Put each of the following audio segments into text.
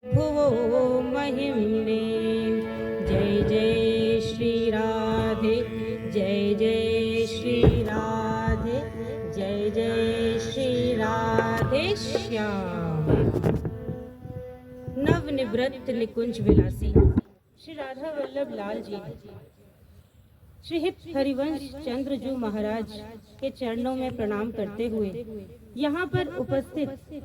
भुवो महिम्ने। जय जय श्री राधे, जय जय श्री राधे, जय जय श्री राधे श्याम। नव निवृत्त निकुंज विलासी श्री राधा वल्लभ लाल जी श्री हिप हरिवंश चंद्रजू महाराज के चरणों में प्रणाम करते हुए यहाँ पर उपस्थित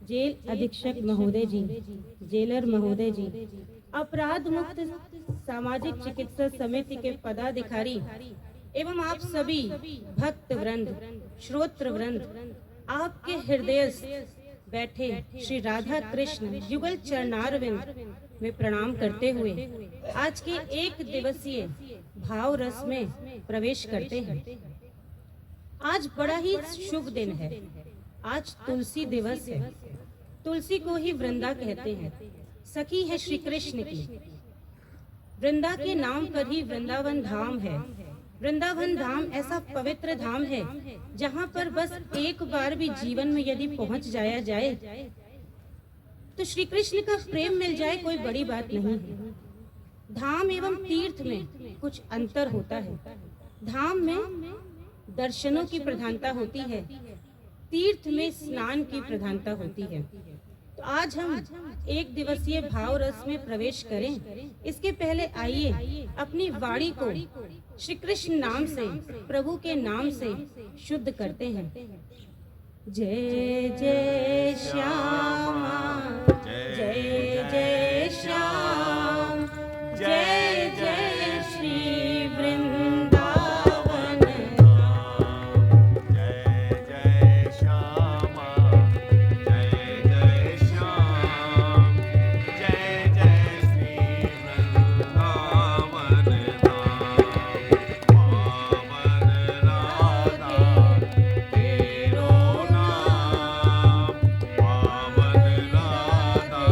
जेल अधीक्षक महोदय जी, जेलर महोदय जी, अपराध मुक्त सामाजिक चिकित्सा समिति के पदाधिकारी एवं आप सभी भक्त वृंद, श्रोत्र वृंद, आपके हृदय बैठे श्री राधा कृष्ण युगल चरणारविंद में प्रणाम करते हुए आज के एक दिवसीय भाव रस में प्रवेश करते हैं। आज बड़ा ही शुभ दिन है। आज तुलसी दिवस है। तुलसी को ही वृंदा कहते हैं, सखी है श्री कृष्ण की। वृंदा के नाम पर ही वृंदावन धाम है। वृंदावन धाम ऐसा पवित्र धाम है जहाँ पर बस एक बार भी जीवन में यदि पहुँच जाया जाए तो श्री कृष्ण का प्रेम मिल जाए, कोई बड़ी बात नहीं है। धाम एवं तीर्थ में कुछ अंतर होता है। धाम में दर्शनों की प्रधानता होती है, तीर्थ में स्नान की प्रधानता होती है। तो आज हम एक दिवसीय भाव रस में प्रवेश करें। इसके पहले आइए अपनी वाणी को श्री कृष्ण नाम से, प्रभु के नाम से शुद्ध करते हैं। जय जय श्यामा, जय जय श्याम, जय जय श्री वृंदावन धाम। जय जय श्यामा, जय जय श्याम, जय जय श्री वृंदावन धाम। पावन राधा तेरो नाम, पावन राधा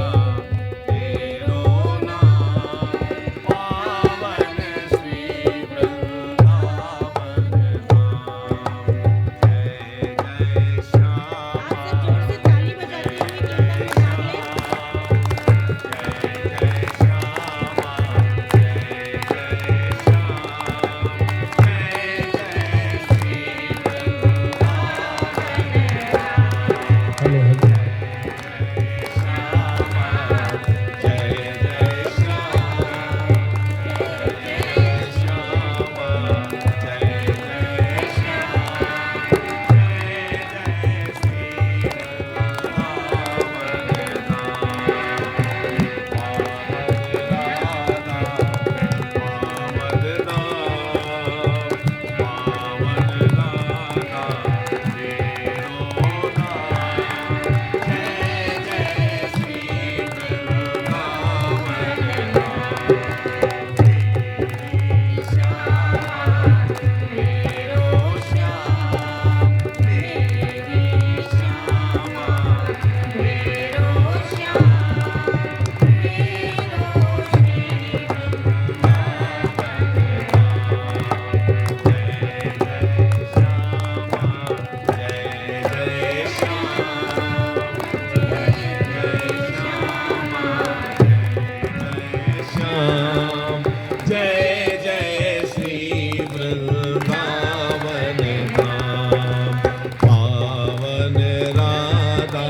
तेरो नाम, पावन श्री वृंदावन धाम। जय जय श्यामा, आप सब जोर से ताली बजाते हुए कीर्तन में भाग लें। जय जय श्यामा, जय जय श्याम, जय जय श्री श्याम, जय जय श्री वृंदावन धाम। पावन राधा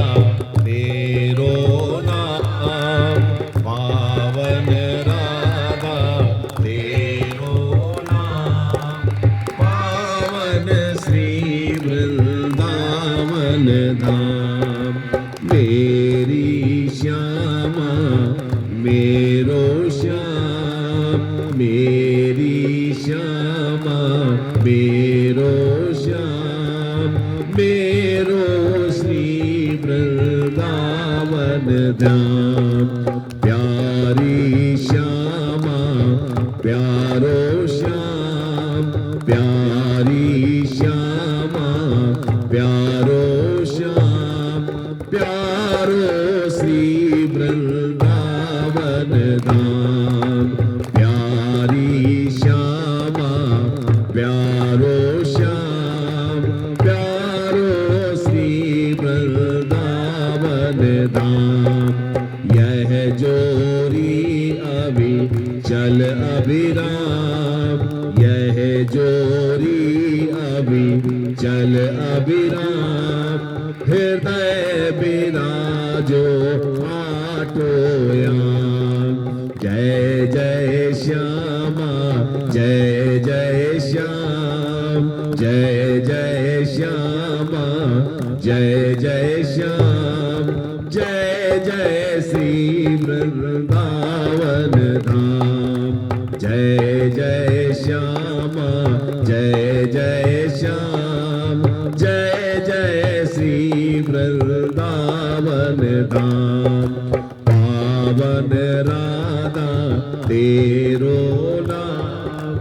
तेरो नाम, पावन राधा तेरो नाम, पावन श्री वृंदावन धाम। मेरी श्यामा मेरो श्याम, मेरी श्यामा मेरो श्याम, मेरो श्री वृंदावन धाम। प्यारी श्यामा प्यारो श्याम, प्यारी श्यामा प्यारो श्याम, प्यारो श्री वृंदावन धाम। प्यारी श्यामा प्यारो श्याम, प्यारो श्री वृंदावन धाम। यह जोरी अविचल अभिराम, यह जोरी अविचल अभिराम, हृदय बिराजो आटोयाम। जय जय श्यामा जय जय श्याम, जय जय श्यामा जय जय श्याम, जय जय श्री वृंदावन धाम। जय जय श्यामा जय जय श्याम, जय जय श्री वृंदावन धाम। पावन राधा तेरो नाम,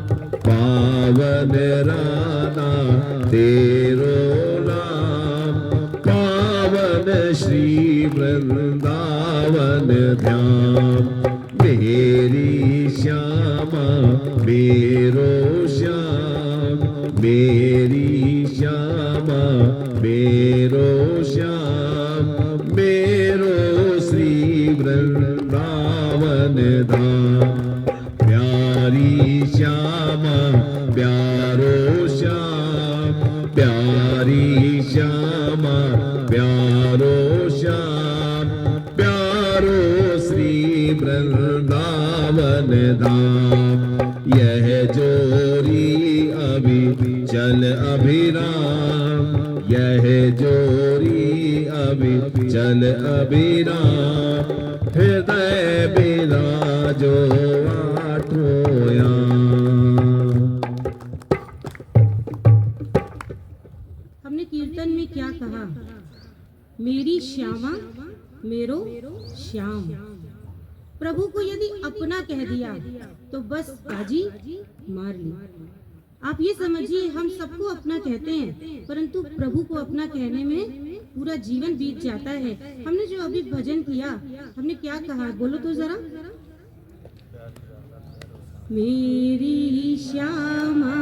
पावन राधा तेरो नाम, पावन श्री वृंदावन धाम। मेरी श्यामा मेरो श्याम, मेरी श्यामा मेरो श्याम, मेरो श्री वृंदावन धाम। प्यारी श्यामा प्यारो श्याम, प्यारी श्यामा प्यारो श्याम, प्यारो श्री वृंदावन धाम। यह जोरी अविचल अभिराम, यह जोरी अविचल अभिराम, हृदय बिराजो आठोयाम। हमने कीर्तन में क्या कहा? मेरी श्यामा मेरो श्याम। प्रभु को यदि अपना कह दिया तो बस बाजी मार ली। आप ये समझिए, हम सबको अपना कहते हैं, परंतु प्रभु को अपना कहने में पूरा जीवन बीत जाता है। हमने जो अभी भजन किया, हमने क्या कहा? बोलो तो जरा। मेरी श्यामा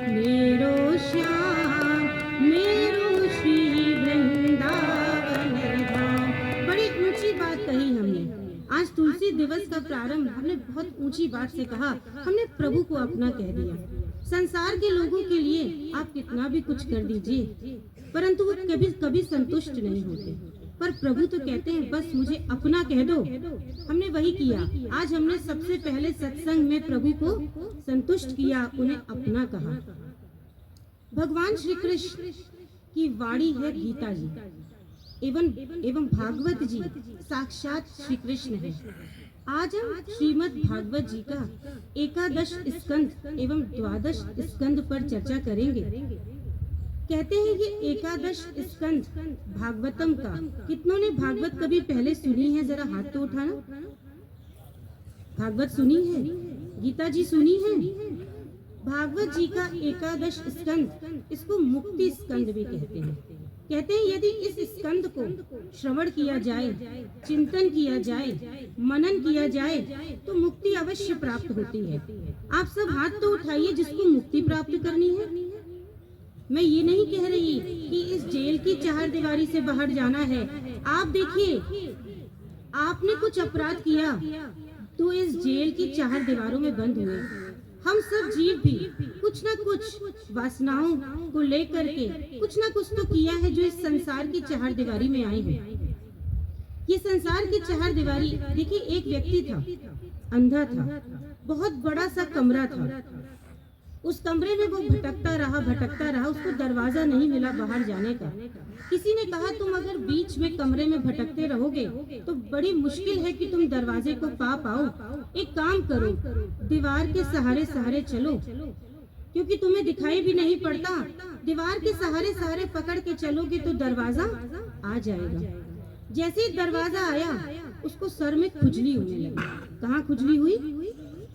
मेरो श्याम, मेरो श्री वृंदावन धाम। बड़ी ऊंची बात कही हमने। आज तुलसी दिवस का प्रारंभ हमने बहुत ऊंची बात से कहा। हमने प्रभु को अपना कह दिया। संसार के लोगों के लिए आप कितना भी कुछ कर दीजिए, परंतु वो कभी कभी संतुष्ट नहीं होते। पर प्रभु तो कहते हैं बस मुझे अपना कह दो। हमने वही किया। आज हमने सबसे पहले सत्संग में प्रभु को संतुष्ट किया, उन्हें अपना कहा। भगवान श्री कृष्ण की वाणी है गीता जी, एवं भागवत जी साक्षात श्री कृष्ण है। आज हम श्रीमद् भागवत जी का 11 स्कंद एवं 12 स्कंद पर चर्चा करेंगे। कहते हैं ये 11 स्कंद भागवतम का। कितनों ने भागवत कभी पहले सुनी है? जरा हाथ तो उठाना। भागवत सुनी है? गीता जी सुनी है? भागवत जी का 11 स्कंद, इसको मुक्ति स्कंद भी कहते हैं। कहते हैं यदि इस स्कंद को श्रवण किया जाए, चिंतन किया जाए, मनन किया जाए तो मुक्ति अवश्य प्राप्त होती है। आप सब हाथ तो उठाइए जिसको मुक्ति प्राप्त करनी है। मैं ये नहीं कह रही कि इस जेल की चारदीवारी से बाहर जाना है। आप देखिए, आपने कुछ अपराध किया तो इस जेल की 4 दीवारों में बंद हुए। हम सब जीव भी कुछ ना कुछ वासनाओं को लेकर के कुछ ना कुछ तो किया है, जो इस संसार की 4 दीवारी में आए हैं। ये संसार की 4 दीवारी, देखिए एक व्यक्ति था, अंधा था, बहुत बड़ा सा कमरा था। उस कमरे में वो भटकता रहा, उसको दरवाजा नहीं मिला बाहर जाने का। किसी ने कहा तुम अगर बीच में कमरे में भटकते रहोगे तो बड़ी मुश्किल है कि तुम दरवाजे को पा पाओ। एक काम करो, दीवार के सहारे सहारे चलो, क्योंकि तुम्हें दिखाई भी नहीं पड़ता। दीवार के सहारे सहारे पकड़ के चलोगे तो दरवाजा आ जाएगा। जैसे ही दरवाजा आया, उसको सर में खुजली होने लगी। कहाँ खुजली हुई?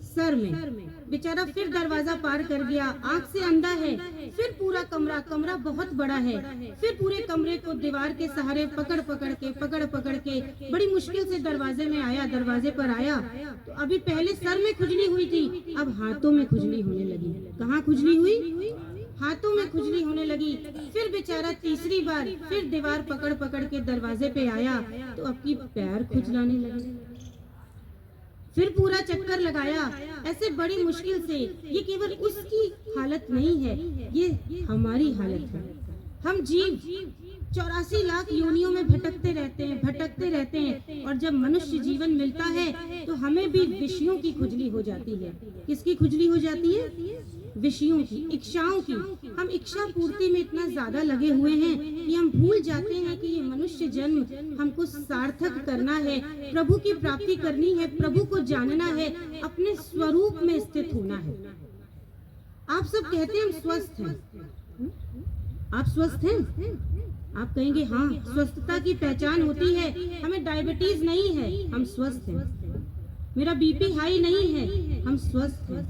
सर में। बेचारा फिर दरवाजा पार कर गया। आंख से अंधा है, फिर पूरा कमरा बहुत बड़ा है, फिर पूरे कमरे को दीवार के सहारे पकड़ पकड़ के बड़ी मुश्किल से दरवाजे में आया। दरवाजे पर आया तो अभी पहले सर में खुजली हुई थी, अब हाथों में खुजली होने लगी। कहाँ खुजली हुई? हाथों में खुजली होने लगी। फिर बेचारा तीसरी बार फिर दीवार पकड़ के दरवाजे पे आया तो अब की पैर खुजलाने लगे। फिर पूरा चक्कर लगाया, ऐसे बड़ी मुश्किल से। ये केवल उसकी हालत नहीं है, ये हमारी हालत है। हम जीव 84 लाख योनियों में भटकते रहते हैं और जब मनुष्य जीवन मिलता है तो हमें भी विषयों की खुजली हो जाती है। किसकी खुजली हो जाती है? विषयों की, इच्छाओं की। हम इच्छा पूर्ति में इतना ज्यादा लगे हुए हैं कि हम भूल जाते हैं कि ये मनुष्य जन्म हमको सार्थक करना है, प्रभु की प्राप्ति करनी है, प्रभु को जानना है, अपने स्वरूप में स्थित होना है। आप सब कहते हैं हम स्वस्थ हैं। आप स्वस्थ हैं? आप कहेंगे हाँ, स्वस्थता की पहचान होती है, हमें डायबिटीज नहीं है, हम स्वस्थ हैं। मेरा बीपी हाई नहीं है, हम स्वस्थ हैं।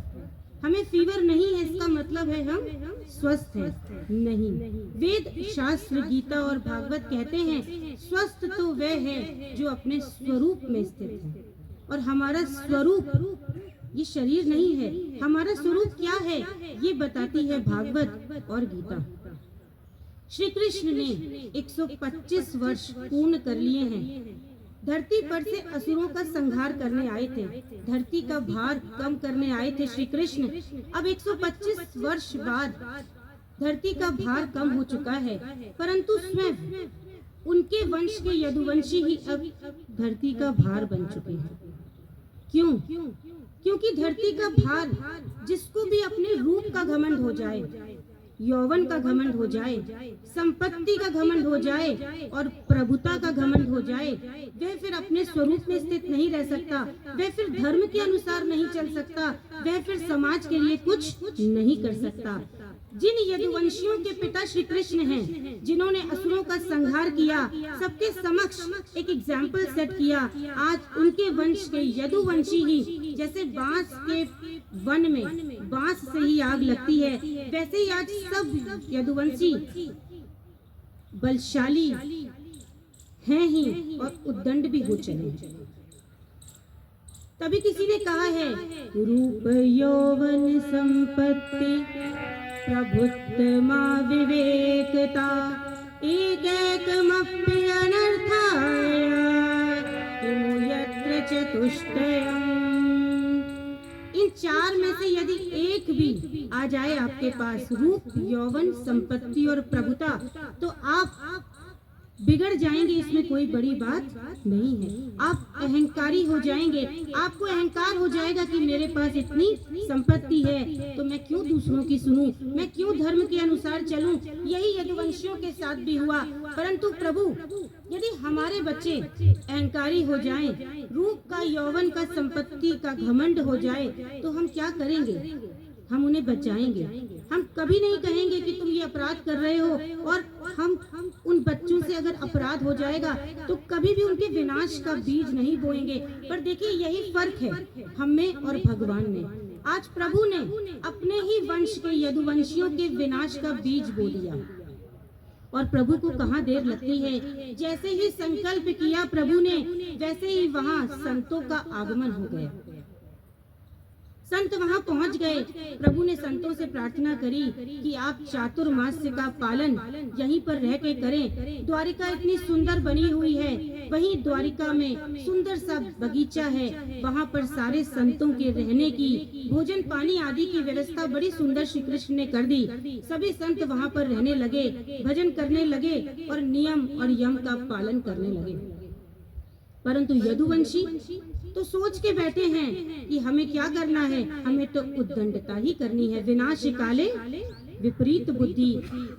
हमें फीवर नहीं है, इसका मतलब है हम स्वस्थ हैं? नहीं। वेद, शास्त्र, गीता और भागवत कहते हैं स्वस्थ तो वह है जो अपने स्वरूप में स्थित है। और हमारा स्वरूप ये शरीर नहीं है। हमारा स्वरूप क्या है ये बताती है भागवत और गीता। श्री कृष्ण ने 125 वर्ष पूर्ण कर लिए हैं। धरती पर से असुरों का संहार करने आए थे, धरती का भार कम करने आए थे श्री कृष्ण। अब 125 वर्ष बाद धरती का भार कम हो चुका है, परंतु स्वयं उनके वंश के यदुवंशी ही अब धरती का भार बन चुके हैं। क्यों? क्योंकि धरती का भार जिसको भी अपने रूप का घमंड हो जाए, यौवन का घमंड हो जाए, संपत्ति का घमंड हो जाए और प्रभुता का घमंड हो जाए, वह फिर अपने स्वरूप में स्थित नहीं रह सकता, वह फिर धर्म के अनुसार नहीं चल सकता, वह फिर समाज के लिए कुछ नहीं कर सकता। जिन यदुवंशियों के पिता श्री कृष्ण हैं, जिन्होंने असुरों का संहार किया, सबके समक्ष एक एग्जाम्पल सेट किया, आज उनके वंश के यदुवंशी ही, जैसे बांस के वन में बांस से ही आग लगती है, वैसे ही आज सब यदुवंशी बलशाली हैं ही और उद्दंड भी हो चले। तभी किसी ने कहा है रूप यौवन संपत्ति प्रभुत्तमा विवेकता एकैकमप्य अनर्थाय किमु यत्र चतुष्टयम्। इन चार में से यदि एक भी आ जाए आपके पास, रूप, यौवन, संपत्ति और प्रभुता, तो आप बिगड़ जाएंगे। इसमें कोई बड़ी बात नहीं है। आप अहंकारी हो जाएंगे। आपको अहंकार हो जाएगा कि मेरे पास इतनी संपत्ति है तो मैं क्यों दूसरों की सुनूं, मैं क्यों धर्म के अनुसार चलूं। यही यदुवंशियों के साथ भी हुआ। परंतु प्रभु, यदि हमारे बच्चे अहंकारी हो जाएं, रूप का, यौवन का, संपत्ति का घमंड हो जाए, तो हम क्या करेंगे? हम उन्हें बचाएंगे। हम कभी नहीं कहेंगे कि तुम ये अपराध कर रहे हो, और हम उन बच्चों से अगर अपराध हो जाएगा तो कभी भी उनके विनाश का बीज नहीं बोएंगे। पर देखिए, यही फर्क है हम में और भगवान में। आज प्रभु ने अपने ही वंश के यदुवंशियों के विनाश का बीज बो दिया। और प्रभु को कहाँ देर लगती है। जैसे ही संकल्प किया प्रभु ने, वैसे ही वहाँ संतों का आगमन हो गया। संत वहां पहुंच गए। प्रभु ने संतों से प्रार्थना करी कि आप चातुर्मास्य का पालन यहीं पर रह के करें। द्वारिका इतनी सुंदर बनी हुई है, वहीं द्वारिका में सुंदर सा बगीचा है, वहां पर सारे संतों के रहने की, भोजन पानी आदि की व्यवस्था बड़ी सुंदर श्री कृष्ण ने कर दी। सभी संत वहां पर रहने लगे, भजन करने लगे और नियम और यम का पालन करने लगे। परंतु यदुवंशी तो सोच के बैठे हैं कि हमें क्या करना है, हमें तो उद्दंडता ही करनी है। विनाश काले विपरीत बुद्धि।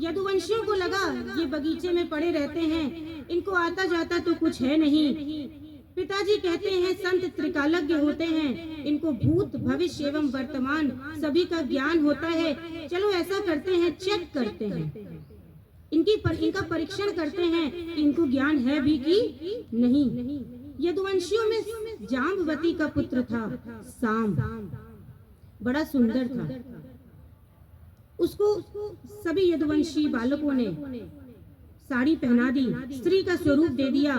यदुवंशियों को लगा ये बगीचे में पड़े रहते हैं, इनको आता जाता तो कुछ है नहीं। पिताजी कहते हैं संत त्रिकालज्ञ होते हैं, इनको भूत, भविष्य एवं वर्तमान सभी का ज्ञान होता है। चलो ऐसा करते हैं, चेक करते हैं, इनका परीक्षण करते हैं कि इनको ज्ञान है भी कि नहीं। यदुवंशियों में जाम्बवती का पुत्र था साम, बड़ा सुंदर था। उसको सभी यदुवंशी बालकों ने साड़ी पहना दी, स्त्री का स्वरूप दे दिया,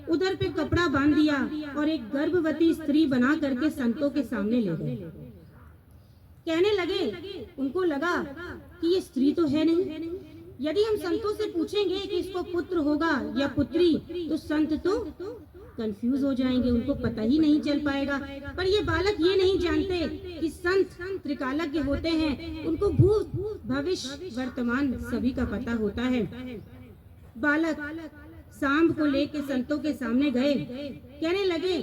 उधर पे कपड़ा बांध दिया और एक गर्भवती स्त्री बना करके संतों के सामने ले गए। कहने लगे, उनको लगा कि ये स्त्री तो है नहीं, यदि हम संतों से पूछेंगे कि इसको पुत्र होगा या पुत्री, तो संत तो कंफ्यूज हो जाएंगे, उनको पता ही नहीं चल पाएगा। पर ये बालक ये नहीं जानते कि संत त्रिकालज्ञ होते हैं, उनको भूत भविष्य वर्तमान सभी का पता होता है। बालक सांब को लेके संतों के सामने गए, कहने लगे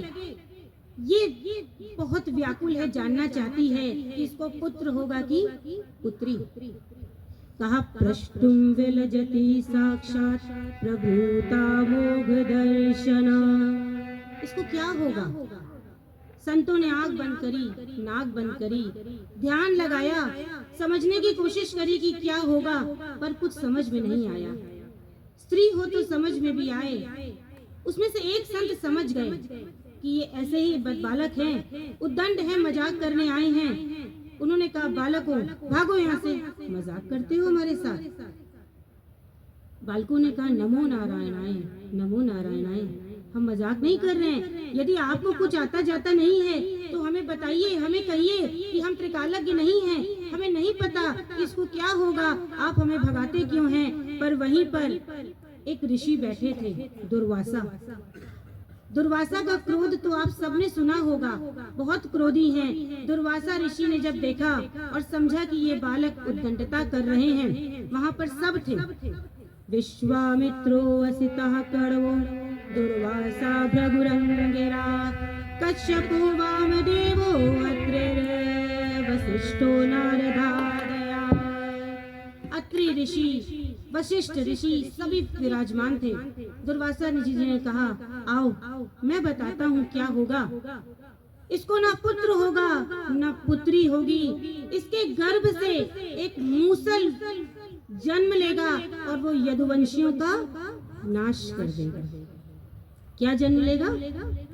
ये बहुत व्याकुल है, जानना चाहती है कि इसको पुत्र होगा कि पुत्री। कहा प्रष्टुम विलजति साक्षात प्रभुता मोघ दर्शना, इसको क्या होगा। संतों ने आंख बंद करी, नाक बंद करी, ध्यान लगाया, समझने की कोशिश करी कि क्या होगा, पर कुछ समझ में नहीं आया। स्त्री हो तो समझ में भी आए। उसमें से एक संत समझ गए कि ये ऐसे ही बालक हैं, उद्दंड हैं, मजाक करने आए हैं। उन्होंने कहा बालकों भागो यहाँ से, मजाक करते हो हमारे साथ। बालकों ने कहा नमो नारायणाय, नमो नारायणाय, हम मजाक नहीं कर रहे हैं। यदि आपको कुछ आता जाता नहीं है तो हमें बताइए, हमें कहिए कि हम त्रिकालज्ञ नहीं हैं, हमें नहीं पता इसको क्या होगा, आप हमें भगाते क्यों हैं। पर वहीं पर एक ऋषि बैठे थे, दुर्वासा। दुर्वासा का क्रोध तो आप सबने सुना होगा, बहुत क्रोधी हैं। दुर्वासा ऋषि ने जब देखा और समझा कि ये बालक उद्दंडता कर रहे हैं, वहाँ पर सब थे। विश्वामित्रो असितः कण्वो दुर्वासा भृगुरंगिरा कच्छपो वामदेवो अत्रिर् वसिष्ठो नारदादया। अत्रि ऋषि, वशिष्ठ ऋषि सभी विराजमान थे। दुर्वासा ऋषि ने कहा आओ मैं बताता हूँ क्या होगा। इसको ना पुत्र होगा ना पुत्री होगी, इसके गर्भ से एक मूसल जन्म लेगा और वो यदुवंशियों का नाश कर देगा। क्या जन्म लेगा?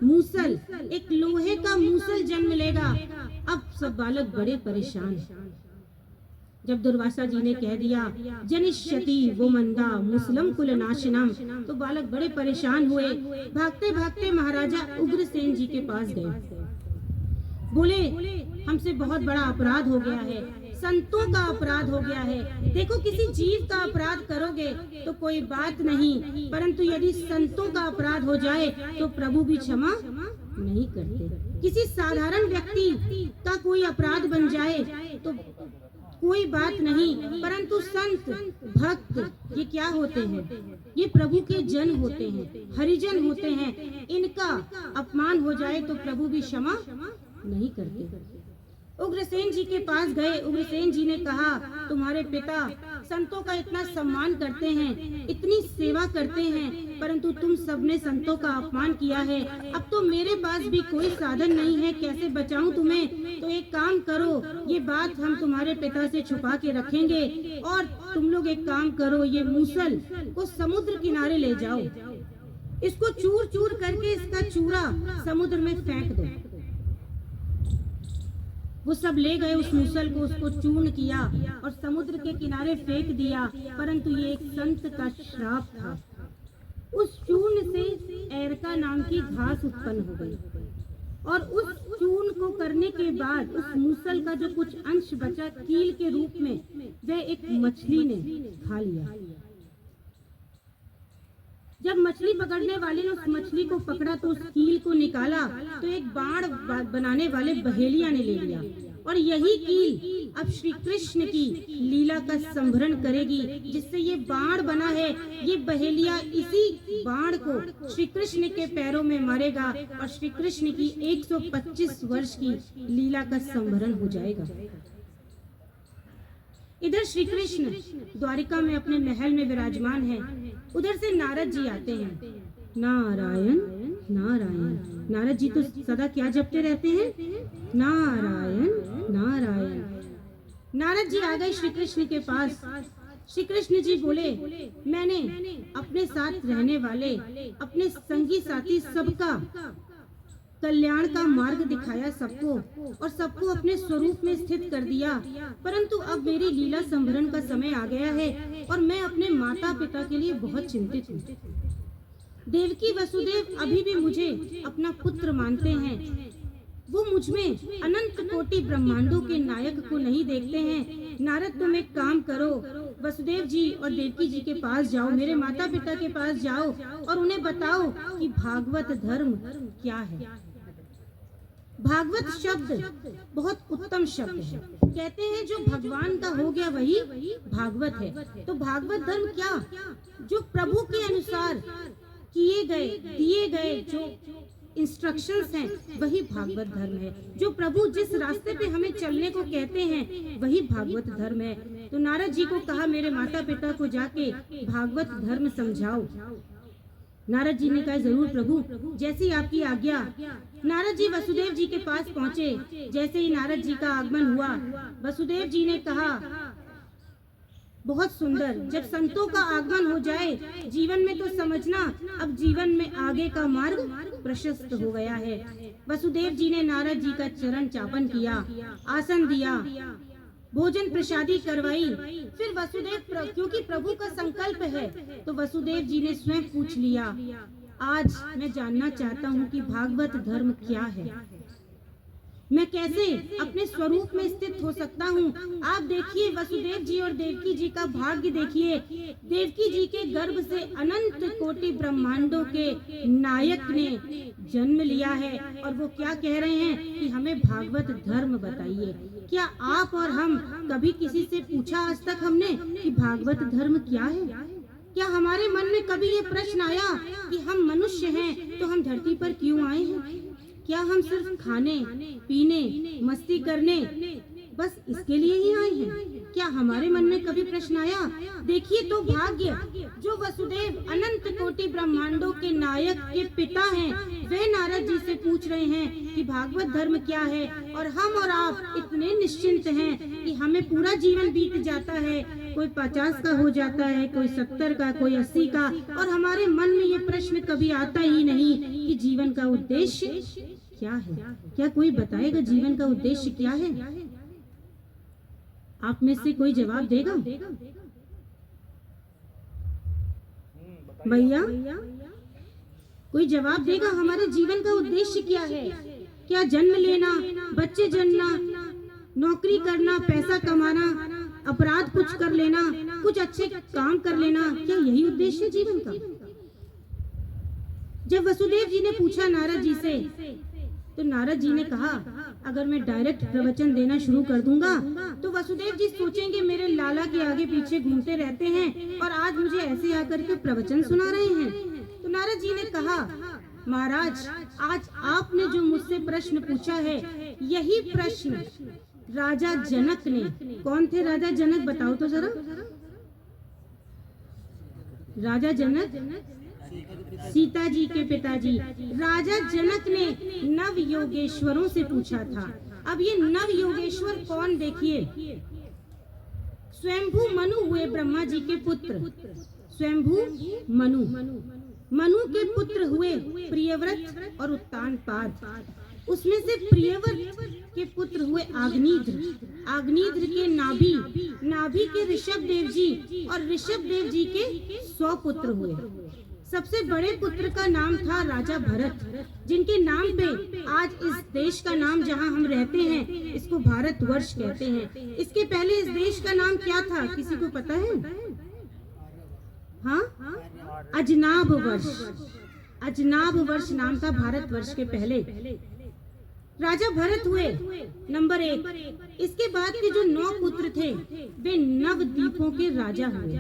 मूसल, एक लोहे का मूसल जन्म लेगा। अब सब बालक बड़े परेशान हैं। जब दुर्वासा जी ने कह दिया जनिष्यति वो मंदा मुसलम कुल नाशनम, तो बालक बड़े परेशान हुए। भागते भागते महाराजा उग्रसेन जी के पास गए। बोले हमसे बहुत बड़ा अपराध हो गया है, संतों का अपराध हो गया है। देखो किसी जीव का अपराध करोगे तो कोई बात नहीं, परंतु यदि संतों का अपराध हो जाए तो प्रभु भी क्षमा नहीं करते। किसी साधारण व्यक्ति का कोई अपराध बन जाए तो कोई बात नहीं, परंतु संत भक्त ये क्या होते हैं? ये प्रभु के जन होते हैं, हरिजन होते हैं। इनका अपमान हो जाए तो प्रभु भी क्षमा नहीं करते। उग्रसेन जी के पास गए। उग्रसेन जी ने कहा तुम्हारे पिता संतों का इतना सम्मान करते हैं, इतनी सेवा करते हैं, परंतु तुम सबने संतों का अपमान किया है। अब तो मेरे पास भी कोई साधन नहीं है, कैसे बचाऊं तुम्हें? तो एक काम करो, ये बात हम तुम्हारे पिता से छुपा के रखेंगे और तुम लोग एक काम करो, ये मूसल को समुद्र किनारे ले जाओ, इसको चूर चूर करके इसका चूरा समुद्र में फेंक दो। वो सब ले गए उस मूसल को, उसको चूर्ण किया और समुद्र के किनारे फेंक दिया। परंतु ये एक संत का श्राप था। उस चूर्ण से एरका नाम की घास उत्पन्न हो गई और उस चूर्ण को करने के बाद उस मूसल का जो कुछ अंश बचा कील के रूप में, वह एक मछली ने खा लिया। जब मछली पकड़ने वाले ने उस मछली को पकड़ा तो उस कील को निकाला तो एक बाण बनाने वाले बहेलिया ने ले लिया और यही कील अब श्री कृष्ण की लीला का संभरण करेगी, जिससे ये बाण बना है। ये बहेलिया इसी बाण को श्री कृष्ण के पैरों में मारेगा और श्री कृष्ण की 125 वर्ष की लीला का संभरण हो जाएगा। इधर श्री कृष्ण द्वारिका में अपने महल में विराजमान है। उधर से नारद जी आते हैं। नारायण नारायण, नारद जी तो सदा क्या जपते रहते हैं? नारायण नारायण। नारद जी आ गए श्री कृष्ण के पास। श्री कृष्ण जी बोले मैंने अपने साथ रहने वाले अपने संगी साथी सबका कल्याण का मार्ग दिखाया सबको और सबको अपने स्वरूप में स्थित कर दिया, परंतु अब मेरी लीला संभरण का समय आ गया है और मैं अपने माता पिता के लिए बहुत चिंतित हूँ। देवकी वसुदेव अभी भी मुझे अपना पुत्र मानते हैं। वो मुझ में अनंत कोटि ब्रह्मांडों के नायक को नहीं देखते हैं। नारद तुम एक काम करो, वसुदेव जी और देवकी जी के पास जाओ, मेरे माता पिता के पास जाओ और उन्हें बताओ कि भागवत धर्म क्या है। भागवत शब्द बहुत उत्तम शब्द है। कहते हैं जो भगवान का हो गया वही भागवत है। तो भागवत धर्म क्या? जो प्रभु के अनुसार किए गए दिए गए जो इंस्ट्रक्शंस हैं वही भागवत धर्म है। जो प्रभु जिस रास्ते पे हमें चलने को कहते हैं वही भागवत धर्म है। तो नारद जी को कहा मेरे माता पिता को जाके भागवत धर्म समझाओ। नारद जी ने कहा जरूर प्रभु, जैसी आपकी आज्ञा। नारद जी वसुदेव जी के पास पहुंचे। जैसे ही नारद जी का आगमन हुआ, वसुदेव जी ने कहा बहुत सुंदर, जब संतों का आगमन हो जाए जीवन में तो समझना अब जीवन में आगे का मार्ग प्रशस्त हो गया है। वसुदेव जी ने नारद जी का चरण चापन किया, आसन दिया, भोजन प्रसादी करवाई। फिर वसुदेव, क्योंकि प्रभु का संकल्प है, तो वसुदेव जी ने स्वयं पूछ लिया, आज मैं जानना चाहता हूँ कि भागवत धर्म क्या है, मैं कैसे अपने स्वरूप में स्थित हो सकता हूँ। आप देखिए वसुदेव जी और देवकी जी का भाग्य देखिए। देवकी जी के गर्भ से अनंत कोटि ब्रह्मांडों के नायक ने जन्म लिया है और वो क्या कह रहे हैं कि हमें भागवत धर्म बताइए। क्या आप और हम कभी किसी से पूछा आज तक हमने कि भागवत धर्म क्या है? क्या हमारे मन में कभी ये प्रश्न आया कि हम मनुष्य हैं तो हम धरती पर क्यों आए हैं? क्या हम सिर्फ खाने पीने मस्ती करने बस इसके लिए ही आए हैं? क्या हमारे मन में कभी प्रश्न आया? देखिए तो भाग्य, जो वसुदेव अनंत कोटि ब्रह्मांडों के नायक के पिता हैं, वे नारद जी से पूछ रहे हैं कि भागवत धर्म क्या है। और हम और आप इतने निश्चिंत हैं कि हमें पूरा जीवन बीत जाता है, कोई 50 का हो जाता है, कोई 70 का, कोई 80 का, और हमारे मन में ये प्रश्न कभी आता ही नहीं कि जीवन का उद्देश्य क्या है। क्या कोई बताएगा जीवन का उद्देश्य क्या है? आप में से कोई जवाब देगा? भैया कोई जवाब देगा? हमारे जीवन का उद्देश्य क्या है? क्या जन्म लेना, बच्चे जन्मना, नौकरी करना, पैसा कमाना, अपराध कुछ कर लेना, कुछ अच्छे काम कर लेना, क्या यही उद्देश्य है जीवन का? जब वसुदेव जी ने पूछा नारद जी से, तो नारद जी ने कहा अगर मैं डायरेक्ट प्रवचन देना शुरू कर दूंगा तो वसुदेव जी सोचेंगे मेरे लाला के आगे पीछे घूमते रहते हैं और आज मुझे ऐसे आकर के प्रवचन सुना रहे हैं। तो नारद जी ने कहा महाराज, आज आपने जो मुझसे प्रश्न पूछा है यही प्रश्न राजा जनक ने, कौन थे राजा जनक बताओ तो जरा। राजा जनक सीता जी के पिताजी राजा जनक ने नव योगेश्वरों से पूछा था। अब ये नव योगेश्वर कौन? देखिए, स्वयंभू मनु हुए ब्रह्मा जी के पुत्र, स्वयंभू मनु। मनु के पुत्र हुए प्रियव्रत और उत्तानपाद। उसमें से प्रियव्रत के पुत्र हुए आग्नेत्र, आग्नेत्र के नाभि, नाभि के ऋषभ देव जी और ऋषभ देव जी के 100 पुत्र हुए। सबसे बड़े पुत्र का नाम था राजा भरत, जिनके नाम पे आज इस देश का नाम जहां हम रहते हैं इसको भारतवर्ष कहते हैं। इसके पहले इस देश का नाम क्या था, किसी को पता है? हाँ, अजनाब वर्ष, अजनाब वर्ष नाम था भारतवर्ष के पहले। राजा भरत हुए नंबर 1। इसके बाद के जो 9 पुत्र थे वे नवद्वीपों के राजा हुए।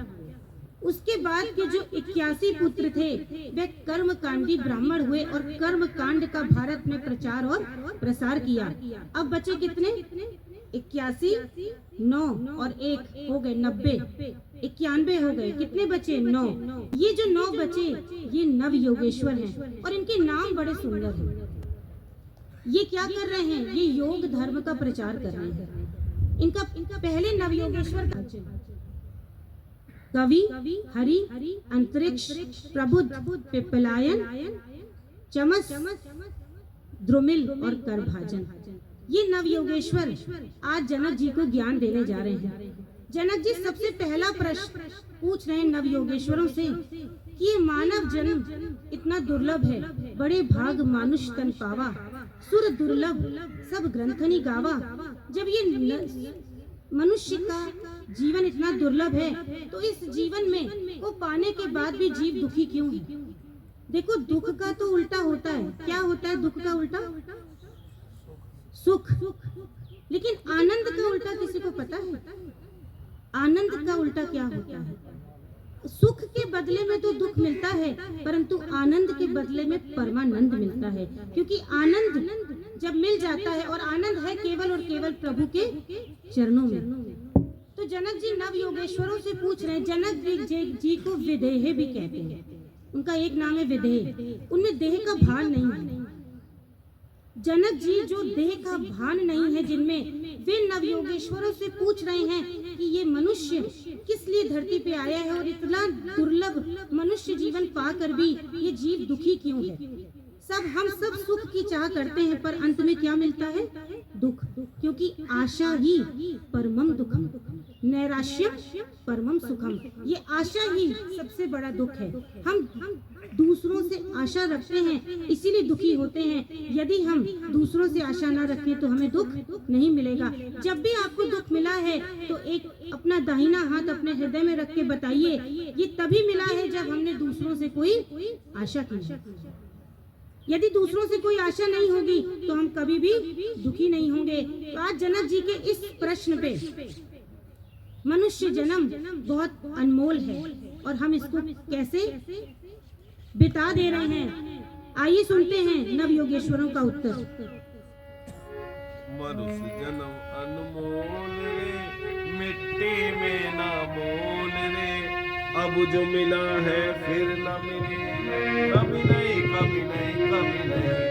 उसके बाद के जो 81 पुत्र थे वे कर्मकांडी ब्राह्मण हुए और कर्म कांड का भारत में प्रचार और प्रसार किया। अब बचे कितने? 81, 9 और 1 हो गए 90, 91 हो गए। कितने बचे? 9। ये जो 9 बचे ये नव योगेश्वर हैं और इनके नाम बड़े सुंदर हैं। ये क्या कर रहे हैं? ये योग धर्म का प्रचार कर रहे हैं। इनका पहले नव योगेश्वर कवि, हरि, अंतरिक्ष, प्रबुद्ध, पिपलायन, चमस, द्रुमिल और करभाजन। ये नव योगेश्वर आज जनक जी को ज्ञान देने जा रहे हैं। जनक जी सबसे पहला प्रश्न पूछ रहे हैं नव योगेश्वरों से कि ये मानव जन्म इतना दुर्लभ है, बड़े भाग मानुष तन पावा, सुर दुर्लभ सब ग्रंथनि गावा। जब ये मनुष्य का जीवन इतना दुर्लभ है, तो इस जीवन में को पाने के बाद भी जीव दुखी क्यों है? देखो, दुख का तो उल्टा होता है। क्या होता है दुख का उल्टा? सुख। लेकिन आनंद का उल्टा किसी को पता है? आनंद का उल्टा क्या होता है? सुख के बदले में तो दुख मिलता है, परंतु आनंद के बदले में परमानंद मिलता है। क्योंकि आनंद जब मिल जाता है, और आनंद है केवल और केवल प्रभु के चरणों में। तो जनक जी नव योगेश्वरों से पूछ रहे हैं। जनक जी को विदेह भी कहते हैं, उनका एक नाम है विदेह। उनमें देह का भान नहीं है। जनक जी जो देह का भान नहीं है जिनमें, वे नव योगेश्वरों से पूछ रहे हैं कि ये मनुष्य किस लिए धरती पे आया है, और इतना दुर्लभ मनुष्य जीवन पाकर भी ये जीव दुखी क्यों है? हम सब सुख की चाह करते हैं, पर अंत में क्या मिलता है? दुख। क्योंकि आशा ही परमम दुखम, नैराश्यम परमम सुखम। ये आशा ही सबसे बड़ा दुख है। हम दूसरों से आशा रखते हैं, इसीलिए दुखी होते हैं। यदि हम दूसरों से आशा ना रखें तो हमें दुख नहीं मिलेगा। जब भी आपको दुख मिला है तो एक अपना दाहिना हाथ अपने हृदय में रख के बताइए, ये तभी मिला है जब हमने दूसरों से कोई आशा की है। यदि दूसरों से कोई आशा नहीं होगी तो हम कभी भी दुखी नहीं होंगे। तो आज जनक जी के इस प्रश्न पे, मनुष्य जन्म बहुत अनमोल है और हम इसको कैसे बिता दे रहे हैं, आइए सुनते हैं नव योगेश्वरों का उत्तर। मनुष्य जन्म अनमोल रे, मिट्टी में ना मोल रे। अब जो मिला है फिर न मिले, कभी नहीं कभी नहीं कभी नहीं रे।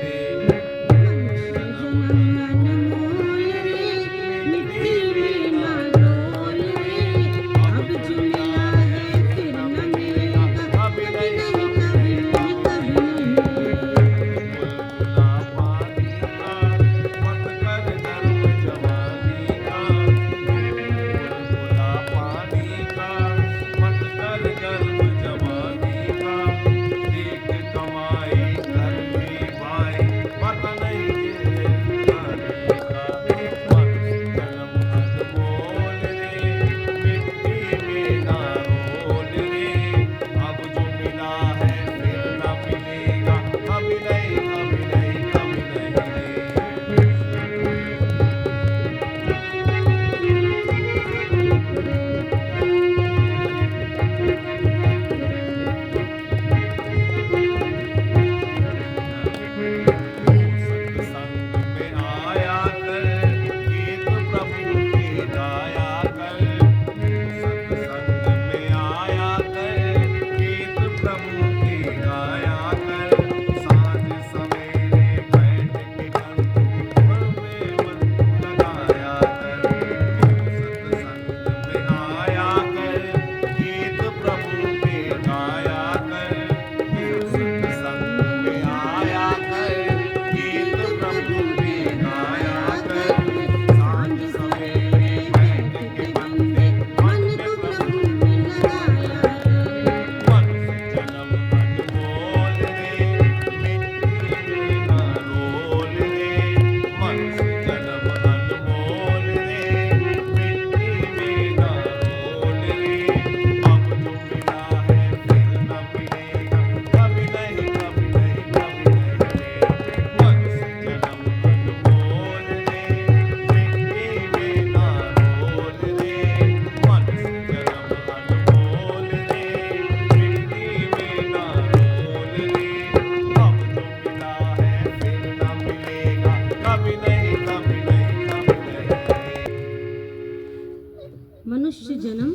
मनुष्य जन्म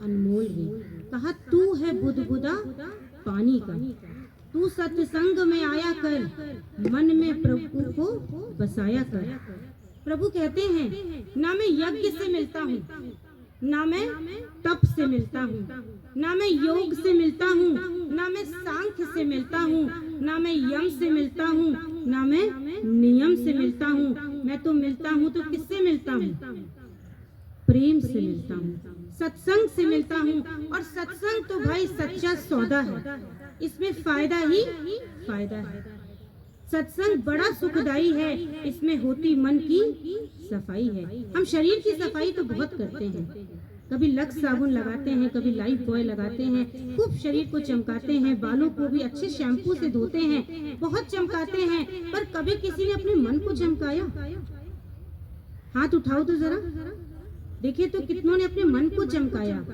अनमोल है। कहा तू है बुदबुदा पानी का, तू सत्संग में आया कर, मन में प्रभु को बसाया कर। प्रभु कहते हैं, ना मैं यज्ञ से मिलता हूँ, ना मैं तप से मिलता हूँ, ना मैं योग से मिलता हूँ, ना मैं सांख्य से मिलता हूँ, ना मैं यम से मिलता हूँ, ना मैं नियम से मिलता हूँ। मैं तो मिलता हूँ तो किससे मिलता हूँ? प्रेम से मिलता हूँ, सत्संग से मिलता हूँ। और सत्संग तो भाई सच्चा सौदा है, इसमें फायदा ही फायदा है। सत्संग बड़ा सुखदाई है, इसमें होती मन की सफाई है। हम शरीर की सफाई तो बहुत करते हैं, कभी लक्स साबुन लगाते हैं, कभी लाइफ बॉय लगाते हैं, खूब शरीर को चमकाते हैं, बालों को भी अच्छे शैम्पू से धोते हैं, बहुत चमकाते हैं, पर कभी किसी ने अपने मन को चमकाया? हाथ उठाओ तो जरा, देखिए तो कितनों ने अपने मन को चमकाया।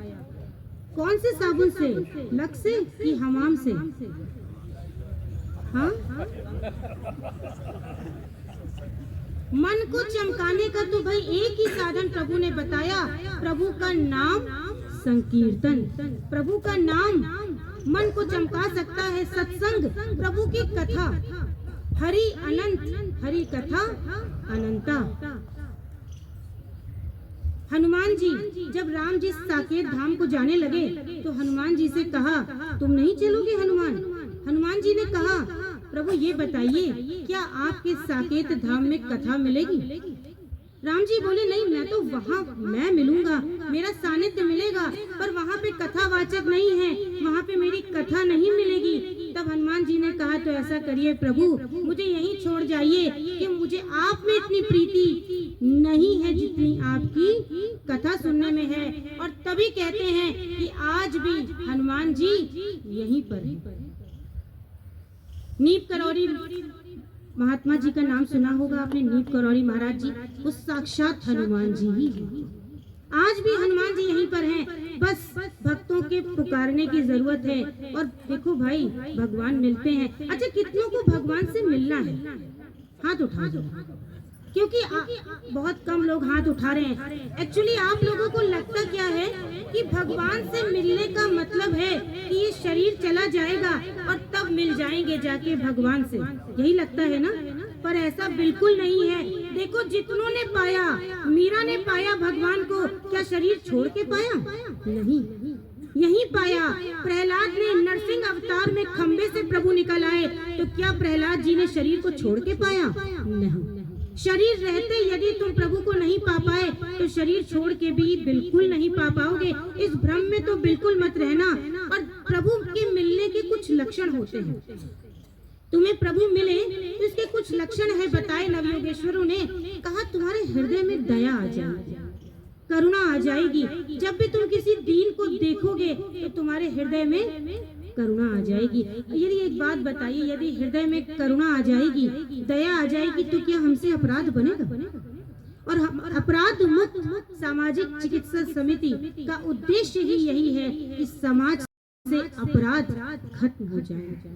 कौन से साबुन से? लक्स से कि हमाम से? हाँ, मन को चमकाने का तो भाई एक ही साधन प्रभु ने बताया, प्रभु का नाम संकीर्तन। प्रभु का नाम मन को चमका सकता है, सत्संग, प्रभु की कथा, हरि अनंत, हरि कथा अनंता। हनुमान जी जब राम जी साकेत धाम को जाने लगे तो हनुमान जी से कहा, तुम नहीं चलोगे हनुमान? हनुमान जी ने कहा, प्रभु ये बताइए क्या आपके साकेत धाम में कथा मिलेगी? राम जी बोले, नहीं, मैं तो वहाँ मैं मिलूंगा, मेरा सानिध्य मिलेगा, पर वहाँ पे कथावाचक नहीं है, वहाँ पे मेरी कथा नहीं मिलेगी। तब हनुमान जी ने कहा, तो ऐसा करिए प्रभु, मुझे यहीं छोड़ जाइए कि मुझे आप में इतनी प्रीति नहीं है जितनी आपकी कथा सुनने में है। और तभी कहते हैं कि आज भी हनुमान जी यहीं पर है। नीप करौरी महात्मा जी का नाम सुना होगा आपने, नीप करौरी महाराज जी, वो साक्षात हनुमान जी ही हैं। आज भी हनुमान जी यहीं पर हैं, बस भक्तों के पुकारने की जरूरत है। और देखो भाई, भगवान मिलते हैं। अच्छा, कितनों को भगवान से मिलना है? हाथ उठा दो, क्योंकि बहुत कम लोग हाथ उठा रहे हैं। एक्चुअली आप लोगों को लगता क्या है कि भगवान से मिलने का मतलब है कि ये शरीर चला जाएगा और तब मिल जाएंगे जाके भगवान से, यही लगता है ना? पर ऐसा बिल्कुल नहीं है। देखो, जितनों ने पाया, मीरा ने पाया भगवान को, क्या शरीर छोड़ के पाया? नहीं, यही पाया। प्रहलाद ने नरसिंह अवतार में खंबे से प्रभु निकल आए, तो क्या प्रहलाद जी ने शरीर को छोड़ के पाया? नहीं। शरीर रहते यदि तुम प्रभु को नहीं पा पाए तो शरीर छोड़ के भी बिल्कुल नहीं पा पाओगे। इस भ्रम में तो बिल्कुल मत रहना। और प्रभु के मिलने के कुछ लक्षण होते हैं। तुम्हें प्रभु मिले तो इसके कुछ लक्षण है, बताए नवयोगेश्वरों ने। कहा, तुम्हारे हृदय में दया आ जाएगी, करुणा आ जाएगी। जब भी तुम किसी दीन को देखोगे तो तुम्हारे हृदय में करुणा आ जाएगी। यदि एक बात बताइए, यदि हृदय में करुणा आ जाएगी, दया आ जाएगी, तो क्या हमसे अपराध बनेगा? और अपराध मुक्त सामाजिक चिकित्सा समिति का उद्देश्य ही यही है कि समाज से अपराध खत्म हो जाए,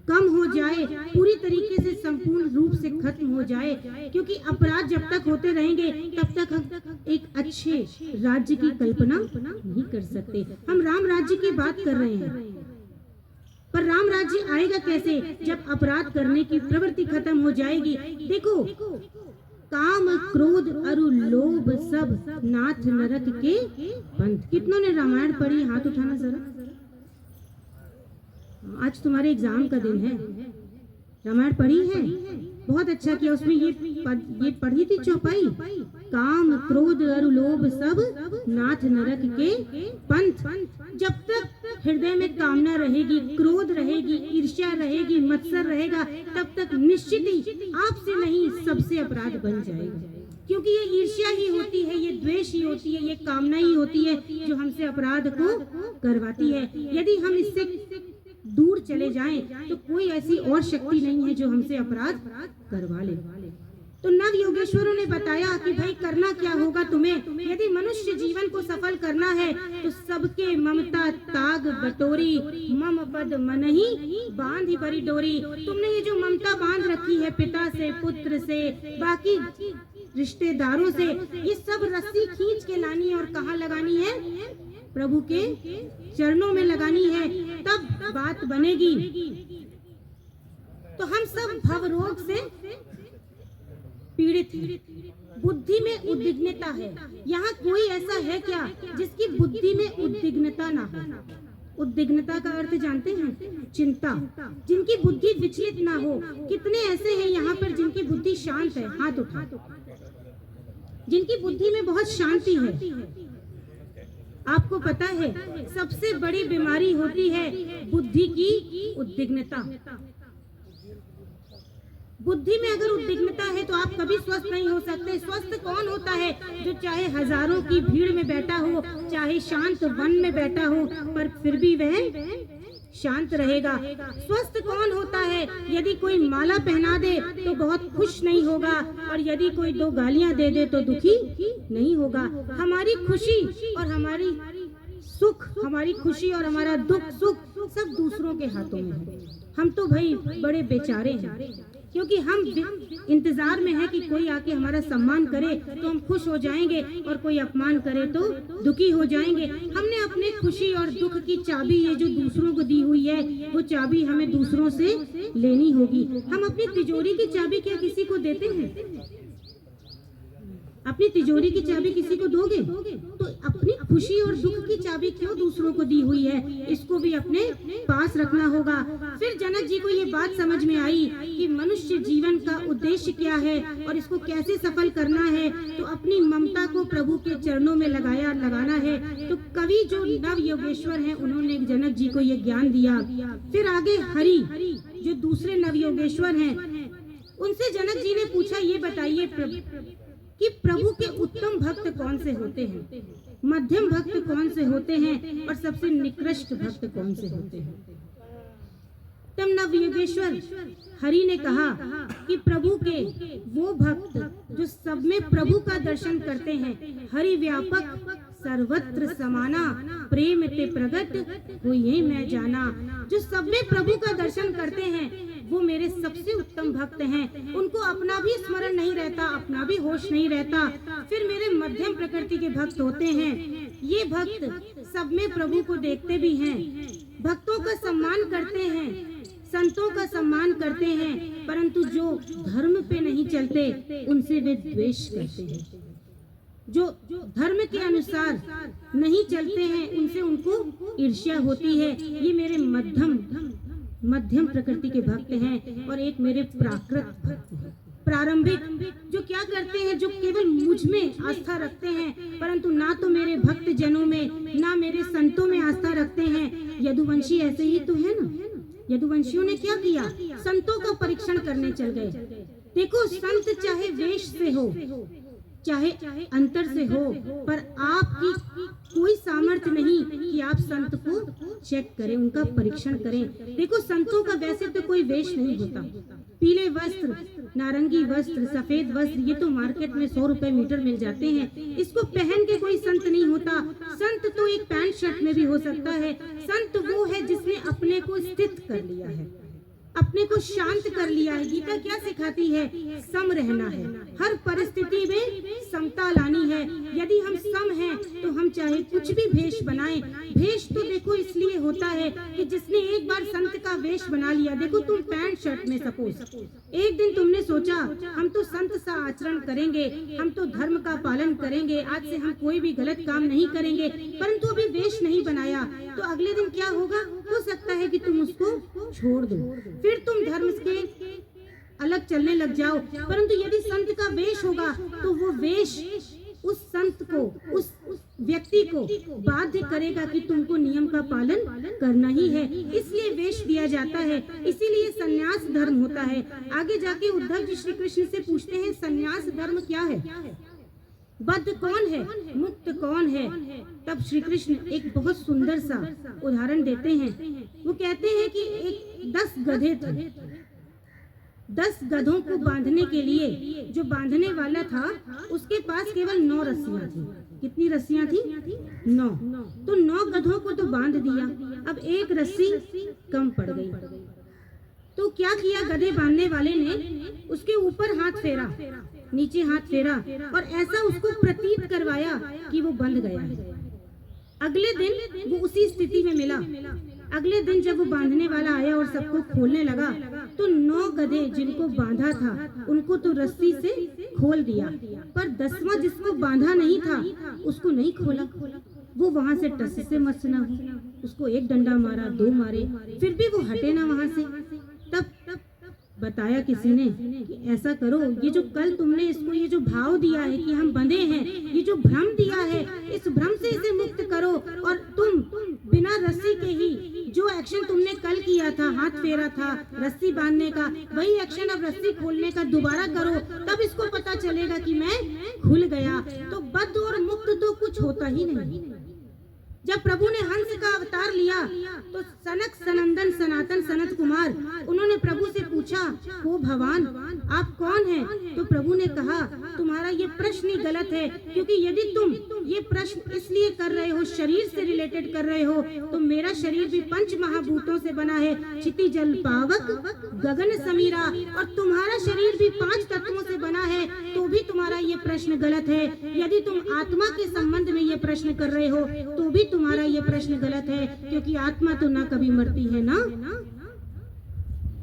कम हो जाए, पूरी तरीके से संपूर्ण रूप से खत्म हो जाए। क्योंकि अपराध जब तक होते रहेंगे तब तक हम एक अच्छे राज्य की कल्पना नहीं कर सकते। हम राम राज्य की बात कर रहे हैं, पर राम राज्य आएगा कैसे? जब अपराध करने की प्रवृत्ति खत्म हो जाएगी। देखो, काम क्रोध अरु लोभ सब नाथ नरक के पंथ। कितनों ने रामायण पढ़ी? हाथ उठाना जरा। आज तुम्हारे एग्जाम का दिन है, रामायण पढ़ी है? बहुत अच्छा किया। उसमें ये पढ़ी थी चौपाई, काम क्रोध अरु लोभ सब नाथ नरक के पंथ। जब तक हृदय में कामना रहेगी, क्रोध रहेगी, ईर्ष्या रहेगी, मत्सर रहेगा, तब तक निश्चित ही आपसे नहीं सबसे अपराध बन जाएगा। क्योंकि ये ईर्ष्या ही होती है, ये द्वेष ही होती है, ये कामना ही होती है जो हमसे अपराध को करवाती है। यदि हम इससे दूर चले जाएं तो कोई ऐसी और शक्ति नहीं है जो हमसे अपराध करवा ले। तो नव योगेश्वरों ने बताया कि भाई करना क्या होगा तुम्हें। यदि मनुष्य जीवन को सफल करना है तो सबके ममता ताग बटोरी, मम पद मनहि बांधी बड़ी डोरी। तुमने ये जो ममता बांध रखी है पिता से, पुत्र से, बाकी रिश्तेदारों से, ये सब रस्सी खींच के लानी है। और कहाँ लगानी है? प्रभु के चरणों में लगानी है, तब बात बनेगी। तो हम सब भवरोग से पीड़ित हैं। बुद्धि में उद्विग्नता है। यहाँ कोई ऐसा है क्या जिसकी बुद्धि में उद्विग्नता ना हो? उद्विग्नता का अर्थ जानते हैं? चिंता। जिनकी बुद्धि विचलित ना हो। कितने ऐसे हैं यहाँ पर जिनकी बुद्धि शांत है? हाथ उठा। जिनकी बुद्धि में बहुत शांति है। आपको पता है सबसे बड़ी बीमारी होती है बुद्धि की उद्विग्नता। बुद्धि में अगर उद्विग्नता है तो आप कभी स्वस्थ नहीं हो सकते। स्वस्थ कौन होता है? जो चाहे हजारों की भीड़ में बैठा हो, चाहे शांत वन में बैठा हो, पर फिर भी वह शांत रहेगा। स्वस्थ कौन होता है? यदि कोई माला पहना दे तो बहुत खुश नहीं होगा, और यदि कोई 2 गालियां दे दे तो दुखी नहीं होगा। हमारी खुशी और हमारी सुख, हमारी खुशी और हमारा दुख सुख सब दूसरों के हाथों में है। हम तो भाई बड़े बेचारे हैं, क्योंकि हम इंतजार में है कि कोई आके हमारा सम्मान करे तो हम खुश हो जाएंगे, और कोई अपमान करे तो दुखी हो जाएंगे। हमने अपने खुशी और दुख की चाबी ये जो दूसरों को दी हुई है, वो चाबी हमें दूसरों से लेनी होगी। हम अपनी तिजोरी की चाबी क्या किसी को देते हैं? अपनी तिजोरी की चाबी किसी को दोगे? तो अपनी खुशी और दुख की चाबी क्यों दूसरों को दी हुई है? इसको भी अपने पास रखना होगा। फिर जनक जी को ये बात समझ में आई कि मनुष्य जीवन का उद्देश्य क्या है और इसको कैसे सफल करना है, तो अपनी ममता को प्रभु के चरणों में लगाना है। तो कवि जो नव योगेश्वर हैं, उन्होंने जनक जी को ये ज्ञान दिया। फिर आगे हरि जो दूसरे नव योगेश्वर हैं, उनसे जनक जी ने पूछा, ये बताइए कि प्रभु के उत्तम भक्त कौन से होते हैं, मध्यम भक्त कौन से होते हैं, और सबसे निकृष्ट भक्त कौन से होते हैं? तब नव योगेश्वर हरि ने कहा कि प्रभु के वो भक्त जो सब में प्रभु का दर्शन करते हैं, हरि व्यापक सर्वत्र समाना, प्रेम ते प्रगट हुई मैं जाना। जो सब में प्रभु का दर्शन करते हैं वो मेरे सबसे उत्तम भक्त हैं। उनको अपना भी स्मरण नहीं रहता, अपना भी होश नहीं रहता। फिर मेरे मध्यम प्रकृति के भक्त होते हैं। ये भक्त सब में प्रभु को देखते भी हैं, भक्तों का सम्मान करते हैं, संतों का सम्मान करते हैं, परंतु जो धर्म पे नहीं चलते उनसे वे द्वेष करते हैं। जो धर्म के अनुसार नहीं चलते हैं उनसे उनको ईर्ष्या होती है। ये मेरे मध्यम प्रकृति के भक्त हैं, और एक मेरे प्राकृत भक्त हैं, प्रारंभिक, जो क्या करते हैं, जो केवल मुझ में आस्था रखते हैं, परंतु ना तो मेरे भक्त जनों में ना मेरे संतों में आस्था रखते हैं। यदुवंशी ऐसे ही तो है ना। यदुवंशियों ने क्या किया? संतों का परीक्षण करने चल गए। देखो, संत चाहे वेश से हो, चाहे अंतर से हो, पर आपकी कोई सामर्थ्य नहीं कि आप संत को चेक करें, उनका परीक्षण करें। देखो, संतों का वैसे तो कोई वेश नहीं होता। पीले वस्त्र, नारंगी वस्त्र, सफेद वस्त्र, ये तो मार्केट में 100 रुपए मीटर मिल जाते हैं। इसको पहन के कोई संत नहीं होता। संत तो एक पैंट शर्ट में भी हो सकता है। संत वो है जिसने अपने को स्थित कर लिया है, अपने को शांत कर लिया है। गीता क्या सिखाती है? सम रहना है, हर परिस्थिति में समता लानी है। यदि हम सम हैं तो हम चाहे कुछ भी वेश बनाएं। वेश तो देखो इसलिए होता है कि जिसने एक बार संत का वेश बना लिया, देखो तुम पैंट शर्ट में सपोज एक दिन तुमने सोचा हम तो संत सा आचरण करेंगे, हम तो धर्म का पालन करेंगे, आज से हम कोई भी गलत काम नहीं करेंगे, परंतु अभी वेश नहीं बनाया, तो अगले दिन क्या होगा? हो सकता है कि तुम उसको छोड़ दो, फिर तुम धर्म के अलग चलने लग जाओ। परंतु यदि संत का वेश होगा तो वो वेश उस संत को, उस व्यक्ति को बाध्य करेगा कि तुमको नियम का पालन करना ही है। इसलिए वेश दिया जाता है, इसीलिए संन्यास धर्म होता है। आगे जाके उद्धव जी श्री कृष्ण से पूछते हैं, संन्यास धर्म क्या है? बद्ध कौन है, मुक्त कौन है? तब श्री कृष्ण एक बहुत सुंदर सा उदाहरण देते हैं। वो कहते हैं कि एक 10 गधे थे। 10 गधों को बांधने के लिए जो बांधने वाला था उसके पास केवल 9 रस्सियां थी। कितनी रस्सियां थी? 9। तो 9 गधों को तो बांध दिया, अब एक रस्सी कम पड़ गई। तो क्या किया गधे बांधने वाले ने? उसके ऊपर हाथ फेरा, नीचे हाथ फेरा, और ऐसा उसको प्रतीत करवाया कि वो बंध गया है। अगले दिन वो उसी स्थिति में मिला। अगले दिन जब वो बांधने वाला आया और सबको खोलने लगा, तो 9 गधे जिनको बांधा था उनको तो रस्सी से खोल दिया, पर 10वां जिसको बांधा नहीं था उसको नहीं खोला। वो वहां से टस से मस ना हो, उसको एक डंडा मारा, 2 मारे, फिर भी वो हटे ना वहां से। तब बताया किसी ने कि ऐसा करो, ये जो कल तुमने इसको ये जो भाव दिया है कि हम बंधे हैं, ये जो भ्रम दिया है, इस भ्रम से इसे मुक्त करो और तुम बिना रस्सी के ही जो एक्शन तुमने कल किया था, हाथ फेरा था रस्सी बांधने का, वही एक्शन अब रस्सी खोलने का दोबारा करो, तब इसको पता चलेगा कि मैं खुल गया। तो बद्ध और मुक्त तो कुछ होता ही नहीं। जब प्रभु ने हंस का अवतार लिया तो सनक सनंदन सनातन सनत कुमार उन्होंने प्रभु से पूछा, हो भगवान आप कौन हैं? तो प्रभु ने कहा, तुम्हारा ये प्रश्न ही गलत है, क्योंकि यदि तुम ये प्रश्न इसलिए कर रहे हो, शरीर से रिलेटेड कर रहे हो, तो मेरा शरीर भी पंच महाभूतों से बना है, क्षिति जल पावक गगन समीरा, और तुम्हारा शरीर भी 5 तत्वों से बना है, तो भी तुम्हारा ये प्रश्न गलत है। यदि तुम आत्मा के संबंध में ये प्रश्न कर रहे हो तो भी तुम्हारा ये प्रश्न गलत है, क्योंकि आत्मा तो ना कभी मरती है ना।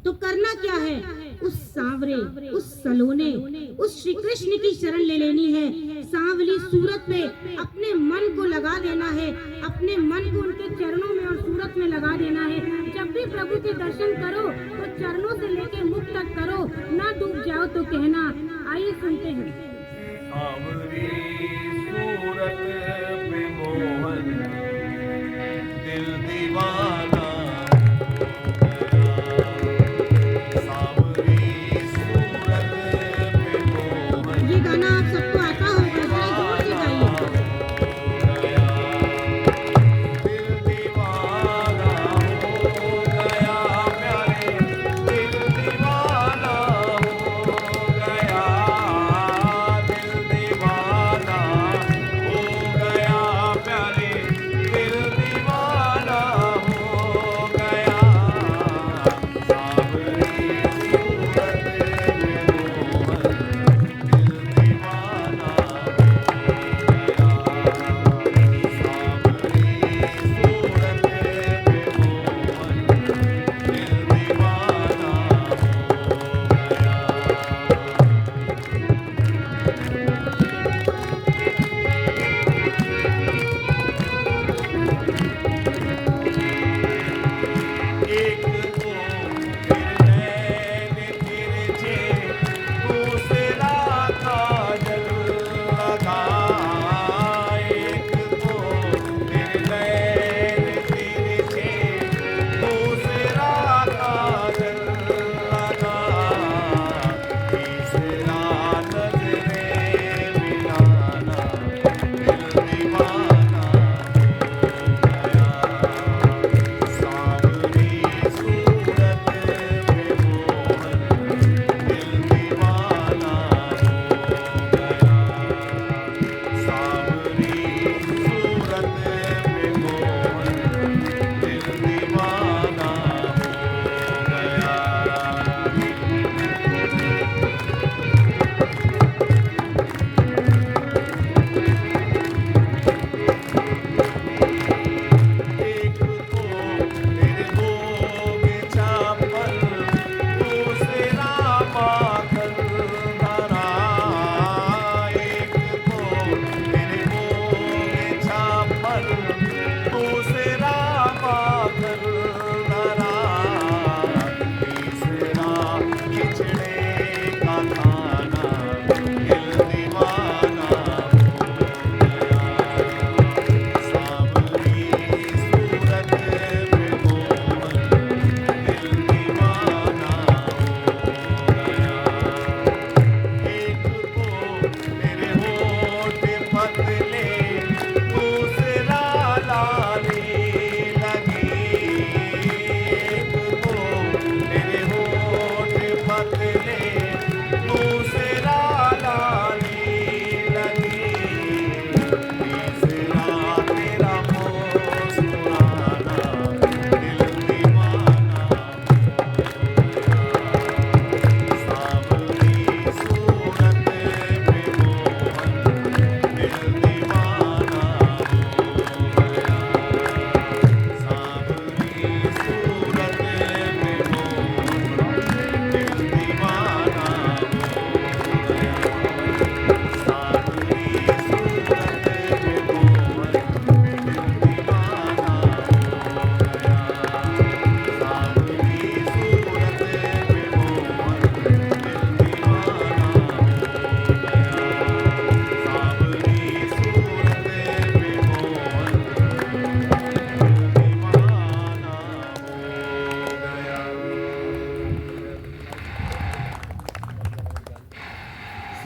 तो करना क्या है? उस सांवरे, उस सलोने, उस श्री कृष्ण की शरण ले लेनी है। सांवली सूरत पे अपने मन को लगा देना है, अपने मन को उनके चरणों में और सूरत में लगा देना है। जब भी प्रभु के दर्शन करो तो चरणों से लेके मुख तक करो, ना डूब जाओ तो कहना। आइए सुनते हैं। सांवरी सूरत पे मोहन दिल दीवाना ये गाना आप सबको आता होगा, जरा जोर से गाइए। दिल दीवाना हो गया प्यारे, दिल दीवाना हो गया, दिल दीवाना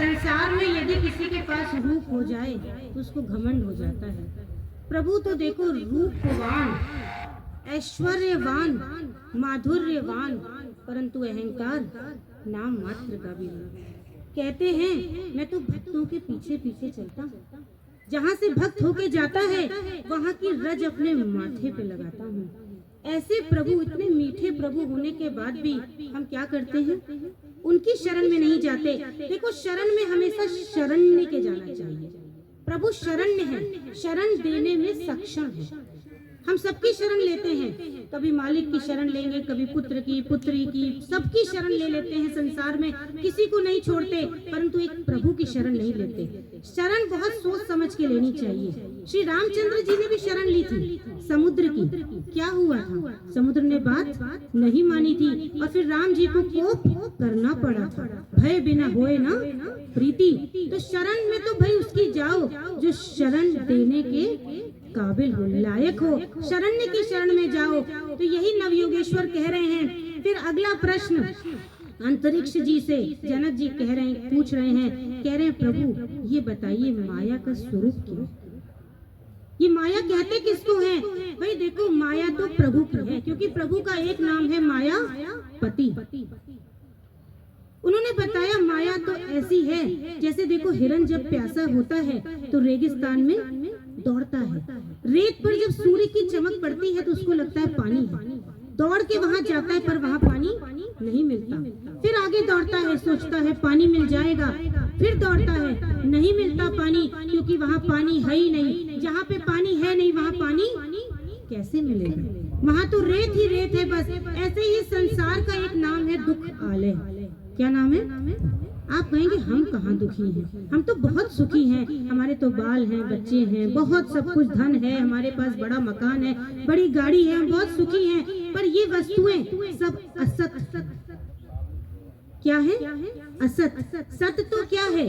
संसार में यदि किसी के पास रूप हो जाए तो उसको घमंड हो जाता है। प्रभु तो देखो रूपवान, ऐश्वर्यवान, माधुर्यवान, परंतु अहंकार नाम मात्र का भी नहीं। कहते हैं मैं तो भक्तों के पीछे पीछे चलता हूँ, जहाँ से भक्त होके जाता है वहाँ की रज अपने माथे पे लगाता हूँ। ऐसे प्रभु, इतने मीठे प्रभु होने के बाद भी हम क्या करते हैं, उनकी शरण में नहीं जाते। देखो शरण में हमेशा शरण्य के जाना चाहिए। प्रभु शरण्य है, शरण देने में सक्षम है। हम सबकी शरण लेते हैं, कभी मालिक की शरण लेंगे, कभी पुत्र की, पुत्री की, सबकी शरण ले लेते हैं संसार में, किसी को नहीं छोड़ते, परंतु एक प्रभु की शरण नहीं लेते। शरण बहुत सोच समझ के लेनी चाहिए। श्री रामचंद्र जी ने भी शरण ली थी समुद्र की। क्या हुआ था? समुद्र ने बात नहीं मानी थी और फिर राम जी को कोप करना पड़ा था। भय बिना होए ना प्रीति। तो शरण में तो भाई उसकी जाओ जो शरण देने के काबिल हो, लायक हो। शरण्य की शरण में जाओ। तो यही नवयोगेश्वर कह रहे हैं। फिर अगला प्रश्न अंतरिक्ष जी से जनक जी कह रहे हैं, पूछ रहे हैं, कह रहे हैं प्रभु ये बताइए माया का स्वरूप क्या है? ये माया कहते किसको है? भाई देखो माया तो प्रभु की है, क्योंकि प्रभु का एक नाम है माया पति। उन्होंने बताया माया तो ऐसी है जैसे देखो हिरन जब प्यासा होता है तो रेगिस्तान में दौड़ता है, रेत पर जब सूर्य की चमक पड़ती है तो उसको लगता है पानी है, दौड़ के वहां जाता है पर वहां पानी नहीं मिलता। फिर आगे दौड़ता है, सोचता है पानी मिल जाएगा, फिर दौड़ता है, नहीं मिलता पानी, क्योंकि वहां पानी है ही नहीं। जहाँ पे पानी है नहीं वहां पानी कैसे मिलेगा? वहां तो रेत ही रेत है बस। ऐसे ही संसार का एक नाम है दुख आलय। क्या नाम है? आप कहेंगे हम कहाँ दुखी हैं, हम तो बहुत सुखी हैं, हमारे तो बाल हैं, बच्चे हैं, बहुत सब कुछ धन है, हमारे पास बड़ा मकान है, बड़ी गाड़ी है, हम बहुत सुखी हैं। पर ये वस्तुएं सब असत। क्या है? असत। सत्य तो क्या है?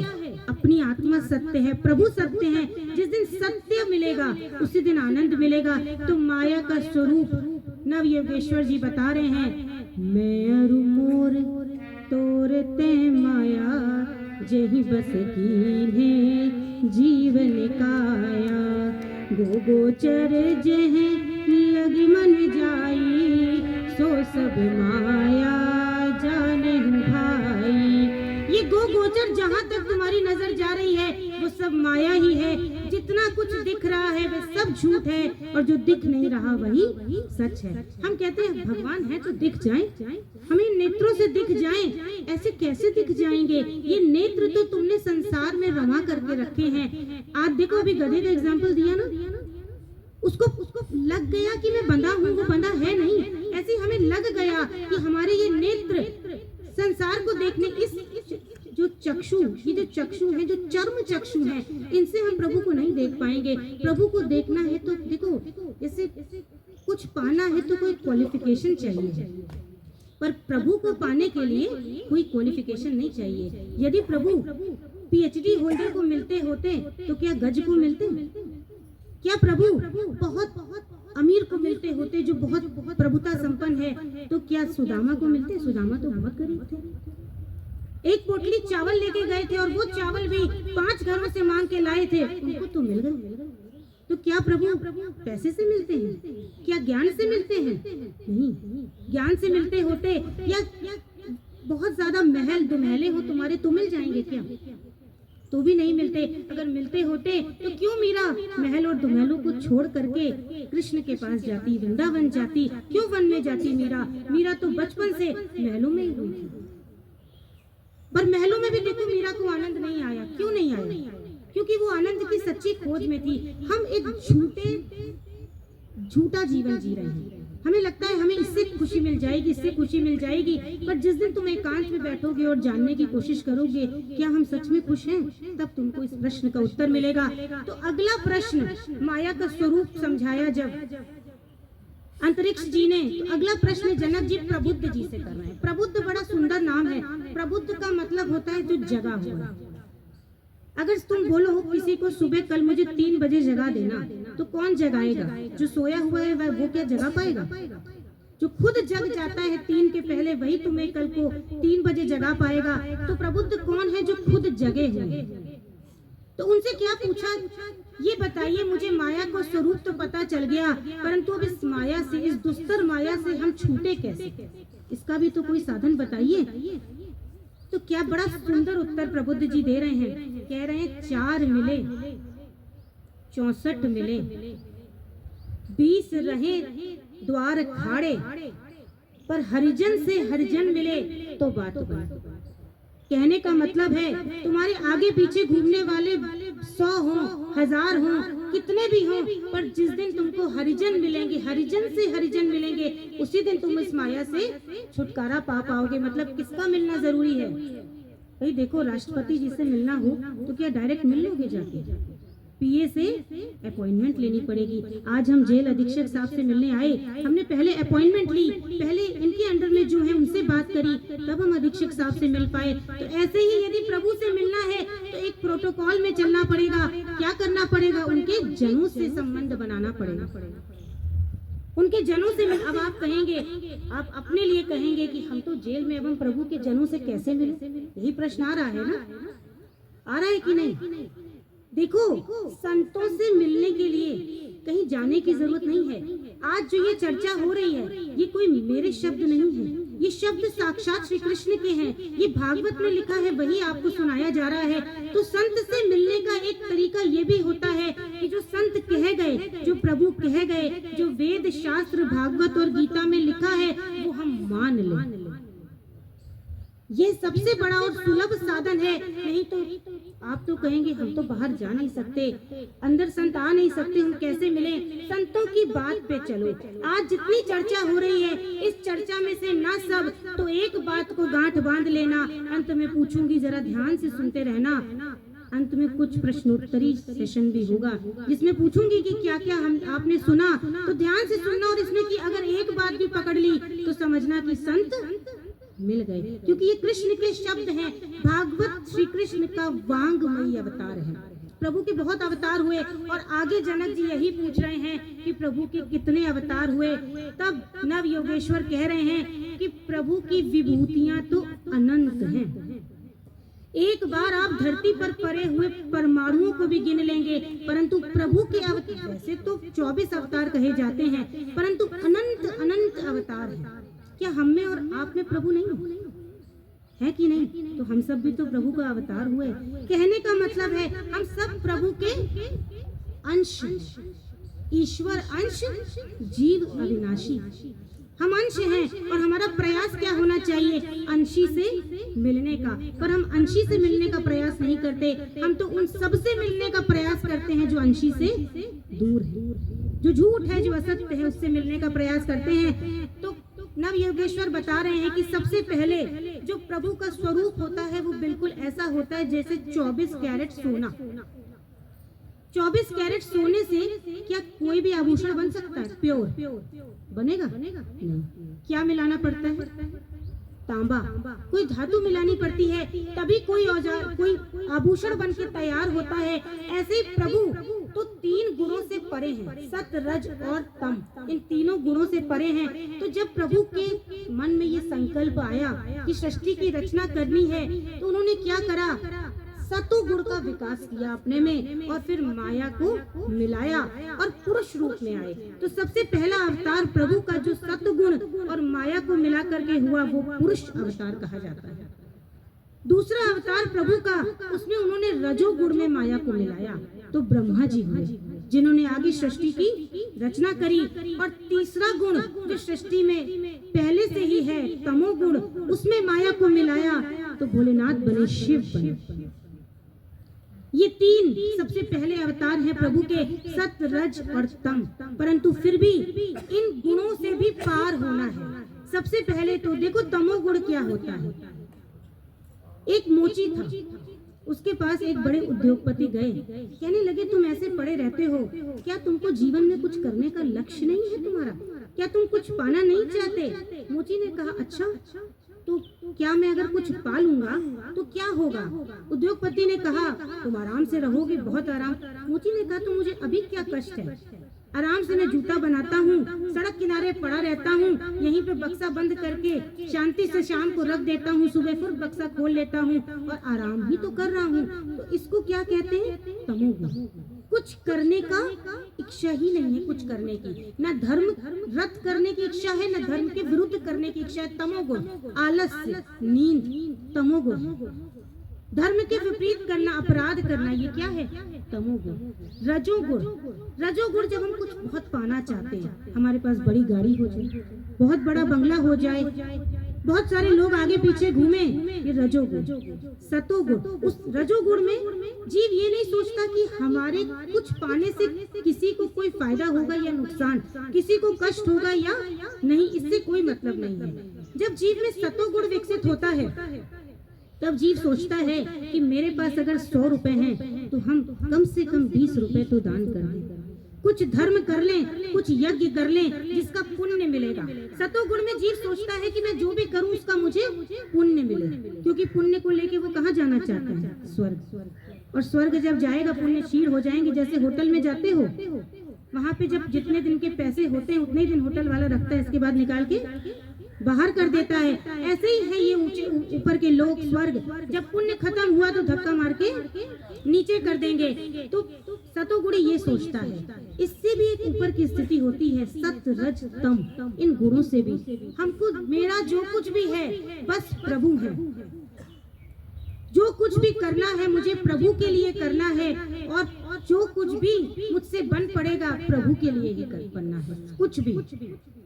अपनी आत्मा सत्य है, प्रभु सत्य है। जिस दिन सत्य मिलेगा उसी दिन आनंद मिलेगा। तो माया का स्वरूप नव योगेश्वर जी बता रहे हैं, मैं अरु मोर तोरते माया जही बस कीन्हे जीवन काया, गोचर जह लगी मन जाई, सो सब माया जाने भाई। ये गोचर जहाँ तक तुम्हारी नजर जा रही है वो सब माया ही है। जितना कुछ दिख रहा है वह सब झूठ है और जो दिख नहीं रहा वही सच है। हम कहते हैं भगवान है तो दिख जाएं, हमें नेत्रों से दिख जाएं। ऐसे कैसे दिख जाएंगे? ये नेत्र तो तुमने संसार में रमा करके रखे हैं। आज देखो अभी गधे का एग्जाम्पल दिया ना, उसको लग गया कि मैं बंधा हूँ, वो बंधा है नहीं। ऐसे हमें लग गया कि हमारे ये नेत्र संसार को देखने, इस जो चक्षु, ये जो चक्षु है, जो चर्म चक्षु है, इनसे हम प्रभु को नहीं देख पाएंगे। प्रभु को देखना है तो देखो, जैसे कुछ पाना है तो कोई क्वालिफिकेशन चाहिए, पर प्रभु को पाने के लिए कोई क्वालिफिकेशन नहीं चाहिए। यदि प्रभु पीएचडी होल्डर को मिलते होते तो क्या गज को मिलते? क्या प्रभु बहुत अमीर को मिलते होते जो बहुत प्रभुता संपन्न है तो क्या सुदामा को मिलते? सुदामा तो बहुत गरीब थे। एक पोटली चावल लेके गए थे और वो चावल भी 5 घरों से मांग के लाए थे, उनको तो मिल गए। तो क्या प्रभु पैसे से मिलते हैं? क्या ज्ञान से मिलते हैं? नहीं। ज्ञान से मिलते होते या बहुत ज्यादा महल दुमहले हो तुम्हारे तो मिल जाएंगे क्या? तो भी नहीं मिलते। अगर मिलते होते तो क्यों मीरा महल और दुमहलों को छोड़ करके कृष्ण के पास जाती, वृंदावन जाती? क्यों वन में जाती मीरा तो बचपन से महलों में ही हुई थी। पर महलों में भी देखो मीरा को आनंद नहीं आया। क्यों नहीं आया? क्योंकि वो आनंद की सच्ची खोज में थी। हम एक झूठा जीवन जी रहे हैं। हमें लगता है हमें इससे खुशी मिल जाएगी, इससे खुशी मिल जाएगी, पर जिस दिन तुम एकांत में बैठोगे और जानने की कोशिश करोगे क्या हम सच में खुश हैं, तब तुमको इस प्रश्न का उत्तर मिलेगा। तो अगला प्रश्न माया का स्वरूप समझाया जब अंतरिक्ष जी ने, तो अगला प्रश्न जनक जी प्रबुद्ध जी से कर रहे हैं। प्रबुद्ध बड़ा सुंदर नाम है। प्रबुद्ध का मतलब होता है जो जगा हुआ। अगर तुम बोलो किसी को सुबह कल मुझे 3 बजे जगा देना, तो कौन जगाएगा? जो सोया हुआ है वो क्या जगा पाएगा? जो खुद जग जाता है 3 के पहले, वही तुम्हें कल को 3 बजे जगा पाएगा। तो प्रबुद्ध कौन है? जो खुद जगे हुए। तो उनसे क्या पूछा, ये बताइए मुझे माया को स्वरूप तो पता चल गया, परंतु अब इस माया से, इस दुस्तर माया से हम छूटे कैसे? इसका भी तो कोई साधन बताइए। तो क्या बड़ा सुंदर उत्तर प्रबुद्ध जी दे रहे हैं। कह रहे हैं 4 मिले 64 मिले, 20 रहे द्वार खाड़े, पर हरिजन से हरिजन मिले तो बात बनी। कहने का मतलब है तुम्हारे आगे पीछे घूमने वाले 100 हों, 1000 हों, कितने भी हों, पर जिस दिन तुमको हरिजन मिलेंगे, हरिजन से हरिजन मिलेंगे, उसी दिन तुम इस माया से छुटकारा पा पाओगे। मतलब किसका मिलना जरूरी है? भाई देखो, राष्ट्रपति जी से मिलना हो तो क्या डायरेक्ट मिल लोगे? जाके पीए से अपॉइंटमेंट लेनी पड़ेगी। आज हम जेल अधीक्षक साहब से मिलने आए, हमने पहले अपॉइंटमेंट ली, पहले इनके अंडर में जो है उनसे बात करी, तब हम अधीक्षक साहब से मिल पाए। तो ऐसे ही यदि प्रभु से मिलना है तो एक प्रोटोकॉल में चलना पड़ेगा। क्या करना पड़ेगा? उनके जनों से संबंध बनाना पड़ेगा, उनके जनों से अब आप कहेंगे, आप अपने लिए कहेंगे कि हम तो जेल में, अब हम प्रभु के जनों से कैसे मिले? यही प्रश्न आ रहा है ना? आ रहा है कि नहीं? देखो, संतों से मिलने के लिए कहीं जाने की जरूरत नहीं है। आज जो ये चर्चा हो रही है, ये कोई मेरे शब्द नहीं है, ये शब्द साक्षात श्री कृष्ण के हैं। ये भागवत में लिखा है, वही आपको सुनाया जा रहा है। तो संत से मिलने का एक तरीका ये भी होता है कि जो संत कह गए, जो प्रभु कह गए, जो वेद शास्त्र भागवत और गीता में लिखा है, वो हम मान लें। ये सबसे बड़ा और सुलभ साधन है। नहीं तो आप तो कहेंगे हम तो बाहर जा नहीं सकते, अंदर संत आ नहीं सकते, हम कैसे मिले? संतों की बात पे चलो। आज जितनी चर्चा हो रही है, इस चर्चा में से ना सब तो एक बात को गांठ बांध लेना। अंत में पूछूंगी, जरा ध्यान से सुनते रहना। अंत में कुछ प्रश्नोत्तरी सेशन भी होगा, जिसमें पूछूंगी कि क्या क्या हम आपने सुना, तो ध्यान से सुनना। और इसमें कि अगर एक बात भी पकड़ ली तो समझना कि संत मिल गए, क्योंकि ये कृष्ण के शब्द हैं। भागवत श्री कृष्ण का वांगमयी अवतार है। प्रभु के बहुत अवतार हुए, और आगे जनक जी यही पूछ रहे हैं कि प्रभु के कितने अवतार हुए। तब नव योगेश्वर कह रहे हैं कि प्रभु की विभूतियां तो अनंत हैं। एक बार आप धरती पर पड़े हुए परमाणुओं को भी गिन लेंगे, परंतु प्रभु के अवतार, वैसे तो 24 अवतार कहे जाते हैं, परंतु अनंत अनंत अवतार है। क्या हम में और आप में प्रभु नहीं है कि नहीं? तो हम सब भी तो प्रभु का अवतार हुए। कहने का मतलब है हम सब प्रभु के अंश, ईश्वर अंश, जीव अविनाशी। हम अंश हैं, और हमारा प्रयास क्या होना चाहिए? अंशी से मिलने का। पर हम अंशी से मिलने का प्रयास नहीं करते, हम तो उन सब से मिलने का प्रयास करते हैं जो अंशी से दूर है, जो झूठ है, जो असत्य है, उससे मिलने का प्रयास करते हैं। तो नव योगेश्वर बता रहे हैं कि सबसे पहले जो प्रभु का स्वरूप होता है वो बिल्कुल ऐसा होता है जैसे 24 कैरेट सोना। 24 कैरेट सोने से क्या कोई भी आभूषण बन सकता है? प्योर बनेगा? नहीं। क्या मिलाना पड़ता है? तांबा, कोई धातु मिलानी पड़ती है, तभी कोई औजार, कोई आभूषण बन के तैयार होता है। ऐसे ही प्रभु तो 3 गुणों से परे हैं, सत, रज और तम। इन तीनों गुणों से परे हैं। तो जब प्रभु के मन में ये संकल्प आया कि सृष्टि की रचना करनी है, तो उन्होंने क्या करा? सतो गुण का विकास किया अपने में, और फिर माया को मिलाया और पुरुष रूप में आए। तो सबसे पहला अवतार प्रभु का जो सतगुण और माया को मिला करके हुआ, वो पुरुष अवतार कहा जाता है। दूसरा अवतार प्रभु का, उसमें उन्होंने रजोगुण में माया को मिलाया, तो ब्रह्मा जी हुए, जिन्होंने आगे सृष्टि की रचना करी। और तीसरा गुण जो सृष्टि में पहले से ही है, तमोगुण, उसमें माया को मिलाया, तो भोलेनाथ बने, शिव बने। ये 3 सबसे पहले अवतार हैं प्रभु के, सत, रज और तम। परंतु फिर भी इन गुणों से भी पार होना है। सबसे पहले तो देखो तमोगुण क्या होता है। एक मोची था, उसके पास एक बड़े उद्योगपति गए, कहने लगे तुम ऐसे पड़े रहते हो, क्या तुमको जीवन में कुछ करने का लक्ष्य नहीं है तुम्हारा? क्या तुम कुछ पाना नहीं चाहते? मोची ने कहा अच्छा, तो क्या मैं अगर कुछ पा लूंगा तो क्या होगा? उद्योगपति ने कहा तुम आराम से रहोगे, बहुत आराम। मोची ने कहा तो मुझे अभी क्या कष्ट है? आराम से मैं जूता बनाता हूँ, सड़क किनारे पड़ा रहता हूँ, यहीं पे बक्सा बंद करके शांति से शाम को रख देता हूँ, सुबह फिर बक्सा खोल लेता हूँ और आराम ही तो कर रहा हूँ। तो इसको क्या कहते हैं? तमोगुण। कुछ करने का इच्छा ही नहीं है, कुछ करने की, ना धर्म रत करने की इच्छा है, ना धर्म के विरुद्ध करने की इच्छा है। तमोगुण। आलस्य, नींद, तमोगुण। धर्म के विपरीत करना, अपराध करना, ये क्या है? तमोगुण। रजोगुण। रजोगुण जब हम कुछ बहुत पाना चाहते हैं, हमारे पास बड़ी गाड़ी हो जाए, बहुत बड़ा बंगला हो जाए, बहुत सारे लोग आगे पीछे घूमे, ये रजोगुण। सतोगुण। उस रजोगुण में जीव ये नहीं सोचता कि हमारे कुछ पाने से किसी को कोई फायदा होगा या नुकसान, किसी को कष्ट होगा या नहीं, इससे कोई मतलब नहीं है। जब जीव में सतोगुण विकसित होता है तब जीव सोचता है कि मेरे पास अगर 100 रुपए हैं तो हम कम से कम 20 रुपए तो दान कर दें, कुछ धर्म कर लें, कुछ यज्ञ कर लें जिसका पुण्य मिलेगा। सतोगुण में जीव सोचता है कि मैं जो भी करूं उसका मुझे पुण्य मिले, क्योंकि पुण्य को लेके वो कहाँ जाना चाहता है? स्वर्ग। और स्वर्ग जब जाएगा पुण्य क्षीण हो जाएंगे। जैसे होटल में जाते हो, वहां पे जब जितने दिन के पैसे होते हैं उतने ही दिन होटल वाला रखता है, इसके बाद निकाल के बाहर कर देता है। ऐसे ही है ये ऊंचे ऊपर के लोग, स्वर्ग। जब पुण्य खत्म हुआ तो धक्का मार के नीचे कर देंगे। तो सतोगुणी ये सोचता है। इससे भी एक ऊपर की स्थिति होती है, सत रज तम। इन गुणों से भी हमको मेरा जो कुछ भी है बस प्रभु है, जो कुछ भी करना है मुझे प्रभु के लिए करना है, और जो कुछ भी मुझसे बन पड़ेगा प्रभु के लिए ही बनना है, कुछ भी।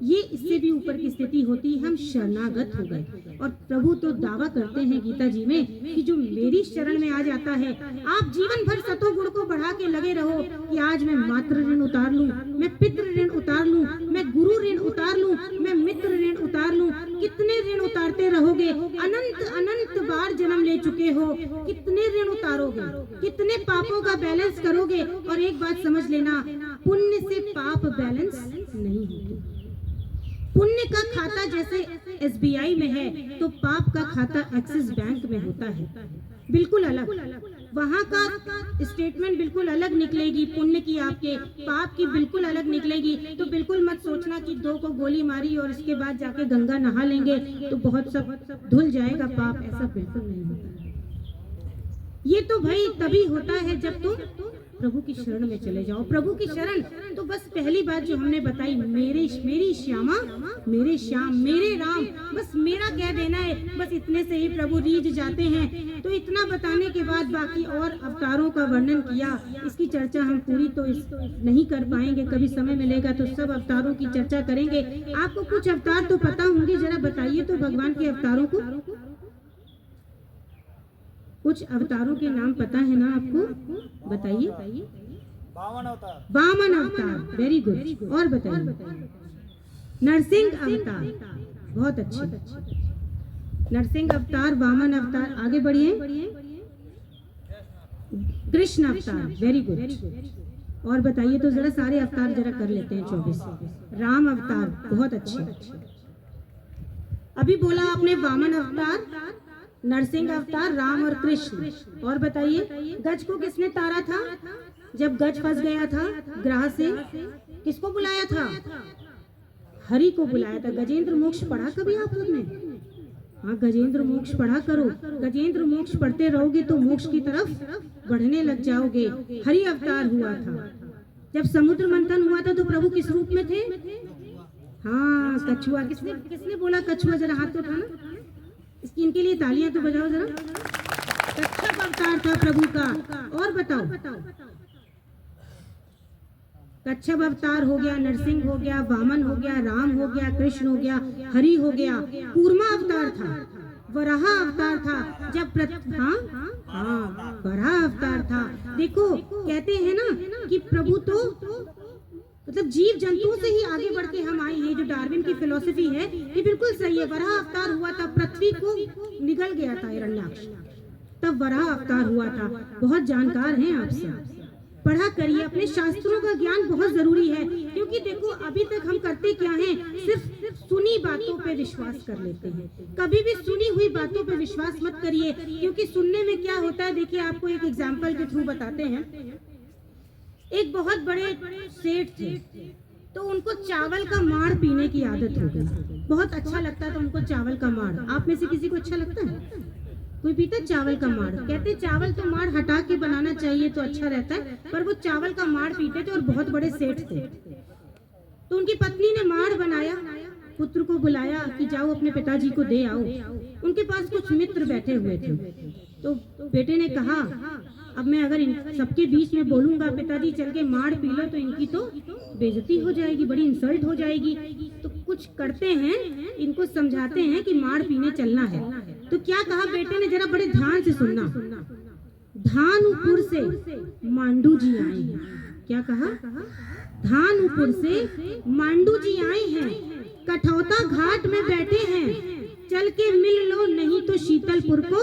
ये इससे भी ऊपर की स्थिति होती है, हम शरणागत हो गए। और प्रभु तो दावा करते हैं गीता जी में कि जो मेरी शरण में आ जाता है, आप जीवन भर सतोगुण को बढ़ा के लगे रहो कि आज मैं मातृ ऋण उतार लूं, मैं पितृ ऋण उतार लूं, मैं गुरु ऋण उतार लूं, मैं मित्र ऋण उतार लूं। कितने ऋण उतारते रहोगे? अनंत अनंत बार जन्म ले चुके हो, कितने ऋण उतारोगे? कितने पापों का बैलेंस करोगे? और एक बात समझ लेना, पुण्य से पाप बैलेंस नहीं होते। पुण्य का खाता जैसे SBI में है तो पाप का खाता एक्सिस बैंक में होता है, बिल्कुल अलग। वहाँ का स्टेटमेंट बिल्कुल अलग निकलेगी, पुण्य की आपके, पाप की बिल्कुल अलग निकलेगी। तो बिल्कुल मत सोचना कि 2 को गोली मारी और इसके बाद जाके गंगा नहा लेंगे तो बहुत सब धुल जाएगा पाप, ऐसा बिल्कुल नहीं होता। ये तो भाई तभी होता है जब तुम प्रभु की शरण में चले जाओ। प्रभु की शरण तो बस पहली बात जो हमने बताई, मेरी श्यामा, मेरे श्याम, मेरे राम, बस मेरा कह देना है, बस इतने से ही प्रभु रीझ जाते हैं। तो इतना बताने के बाद बाकी और अवतारों का वर्णन किया, इसकी चर्चा हम पूरी तो नहीं कर पाएंगे, कभी समय मिलेगा तो सब अवतारों की चर्चा करेंगे। आपको कुछ अवतार तो पता होंगे, जरा बताइए तो भगवान के अवतारों को, कुछ अवतारों के नाम पता है ना आपको? बताइए। वामन अवतार, वेरी गुड। और बताइए। नरसिंह अवतार, बहुत अच्छे। नरसिंह अवतार, वामन अवतार, आगे बढ़िए। कृष्ण अवतार, वेरी गुड। और बताइए तो जरा सारे अवतार जरा कर लेते हैं 24। राम अवतार, बहुत अच्छे। अभी बोला आपने वामन अवतार, नरसिंह अवतार, राम और कृष्ण। और बताइए, गज को किसने तारा था? जब गज फंस गया था ग्रह से, किसको बुलाया था? हरि को बुलाया था। गजेंद्र मोक्ष पढ़ा कभी आप लोग ने? हाँ, गजेंद्र मोक्ष पढ़ा करो। गजेंद्र मोक्ष पढ़ते रहोगे तो मोक्ष की तरफ बढ़ने लग जाओगे। हरि अवतार हुआ था। जब समुद्र मंथन हुआ था तो प्रभु किस रूप में थे? हाँ, कछुआ। किसने बोला कछुआ? जरा हाथ उठाना, इनके लिए तालियां तो बजाओ जरा। कच्छप अवतार था प्रभु का। और बताओ, कच्छप अवतार हो गया, नरसिंह हो गया, वामन हो गया, राम हो गया, कृष्ण हो गया, हरि हो गया। कूर्मा अवतार था, वराह अवतार था। जब हाँ, वराह अवतार था। देखो, कहते हैं ना कि प्रभु तो मतलब जीव जंतुओं से ही आगे बढ़ के हम आए हैं। जो डार्विन की फिलॉसफी है ये बिल्कुल सही है। वराह अवतार हुआ था, पृथ्वी को निगल गया था हिरण्याक्ष, तब वराह अवतार हुआ था। बहुत जानकार हैं आप सब, पढ़ा करिए। अपने शास्त्रों का ज्ञान बहुत जरूरी है, क्योंकि देखो अभी तक हम करते क्या हैं, सिर्फ सुनी बातों पे विश्वास कर लेते हैं। कभी भी सुनी हुई बातों पे विश्वास मत करिए, क्योंकि सुनने में क्या होता है, देखिए आपको एक एग्जाम्पल के थ्रू बताते हैं। एक बहुत बड़े सेठ थे, तो उनको चावल का माड़ पीने की आदत हो गई। बहुत अच्छा लगता था उनको चावल का माड़। आप में से किसी को अच्छा लगता है? कोई पीता है चावल का माड़? कहते चावल तो माड़ हटा के बनाना चाहिए तो अच्छा रहता है, पर वो चावल का माड़ पीते थे और बहुत बड़े सेठ थे। तो उनकी पत्नी ने माड़ बनाया, पुत्र को बुलाया कि जाओ अपने पिताजी को दे आओ। उनके पास कुछ मित्र बैठे हुए थे, तो बेटे ने कहा अब मैं अगर इन सबके बीच में बोलूंगा पिताजी चल के माड़ पी लो तो इनकी तो बेइज्जती हो जाएगी, बड़ी इंसल्ट हो जाएगी। तो कुछ करते हैं, इनको समझाते हैं कि माड़ पीने चलना है। तो क्या कहा बेटे ने, जरा बड़े ध्यान से सुनना। धानुपुर से मांडू जी आए हैं। क्या कहा? धानुपुर से मांडू जी आए हैं, कठौता घाट में बैठे हैं, चल के मिल लो नहीं तो शीतलपुर को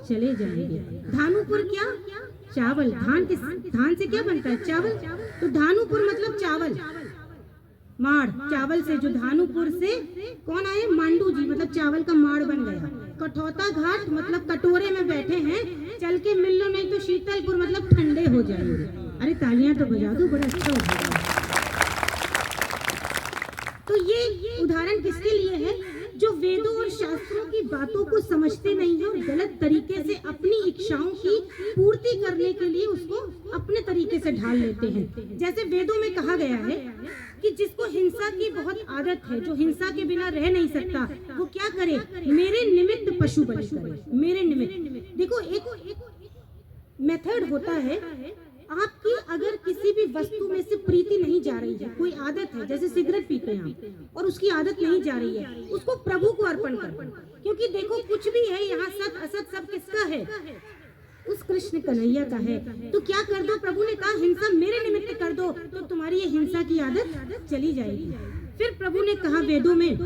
चले जाएंगे। धानुपुर क्या? चावल। धान से क्या बनता है? चावल। तो धानुपुर मतलब चावल, माड़ चावल से। जो धानुपुर से कौन आए? मांडू जी, मतलब चावल का माड़ बन गया। कठौता घाट मतलब कटोरे में बैठे हैं, चल के मिल लो नहीं तो शीतलपुर मतलब ठंडे हो जाएंगे। अरे तालियां तो बजा दो, बड़ा अच्छा हो जाएगा। तो ये उदाहरण किसके लिए है? जो वेदों और शास्त्रों की बातों को समझते नहीं है और गलत तरीके से अपनी इच्छाओं की पूर्ति करने के लिए उसको अपने तरीके से ढाल लेते हैं। जैसे वेदों में कहा गया है कि जिसको हिंसा की बहुत आदत है, जो हिंसा के बिना रह नहीं सकता, वो क्या करे? मेरे निमित्त पशु बलि करे। मेरे निमित्त। देखो एक मेथड होता है, आपकी अगर किसी भी वस्तु में से प्रीति नहीं जा रही है, कोई आदत है, जैसे सिगरेट पीते हैं आप और उसकी आदत नहीं जा रही है, उसको प्रभु को अर्पण करो। क्योंकि देखो कुछ भी है यहाँ, सत असत सब किसका है? उस कृष्ण कन्हैया का है। तो क्या कर दो? प्रभु ने कहा हिंसा मेरे निमित्त कर दो, तो तुम्हारी ये हिंसा की आदत चली जाएगी। फिर प्रभु ने कहा वेदों में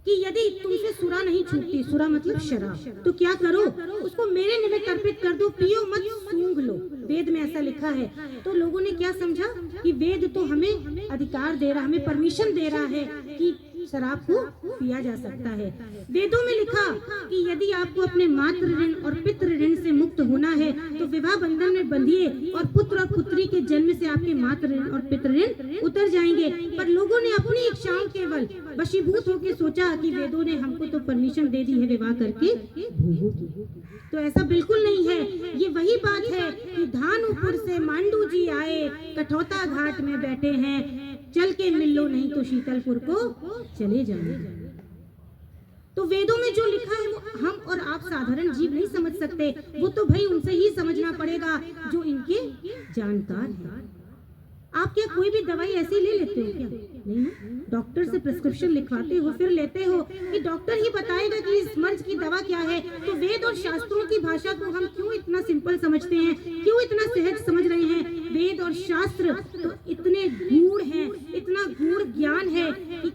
कि यदि तुमसे सुरा नहीं छूटती, सुरा मतलब शराब, तो क्या करो? उसको मेरे निमित्त अर्पित कर दो, पियो मत, सूंघ लो। वेद में ऐसा लिखा है। तो लोगों ने क्या समझा कि वेद तो हमें अधिकार दे रहा, हमें परमिशन दे रहा है कि शराब को पिया जा सकता है। वेदों में लिखा कि यदि आपको अपने मातृ ऋण और पितृ ऋण से मुक्त होना है तो विवाह बंधन में बंधिए और पुत्र और पुत्री के जन्म से आपके मातृ ऋण और पितृ ऋण उतर जाएंगे। पर लोगों ने अपनी इच्छाओं केवल वशीभूत होकर सोचा कि वेदों ने हमको तो परमिशन दे दी है विवाह करके भोगों की। तो ऐसा बिल्कुल नहीं है। ये वही बात है कि धानुपुर से मांडू जी आए, कठौता घाट में बैठे हैं, चल के मिल लो नहीं तो शीतलपुर को चले जाएंगे। तो वेदों में जो लिखा है वो हम और आप साधारण जीव नहीं समझ सकते, वो तो भाई उनसे ही समझना पड़ेगा जो इनके जानकार हैं। आप क्या कोई भी दवाई ऐसे ले लेते हो क्या? नहीं, डॉक्टर से प्रिस्क्रिप्शन लिखवाते हो, फिर लेते हो कि डॉक्टर ही बताएगा कि इस मर्ज की दवा क्या है। तो वेद और शास्त्रों की भाषा को हम क्यों इतना सिंपल समझते हैं, क्यों इतना सहज समझ रहे हैं? वेद और शास्त्र तो इतने गूढ़ हैं, इतना गूढ़ ज्ञान है कि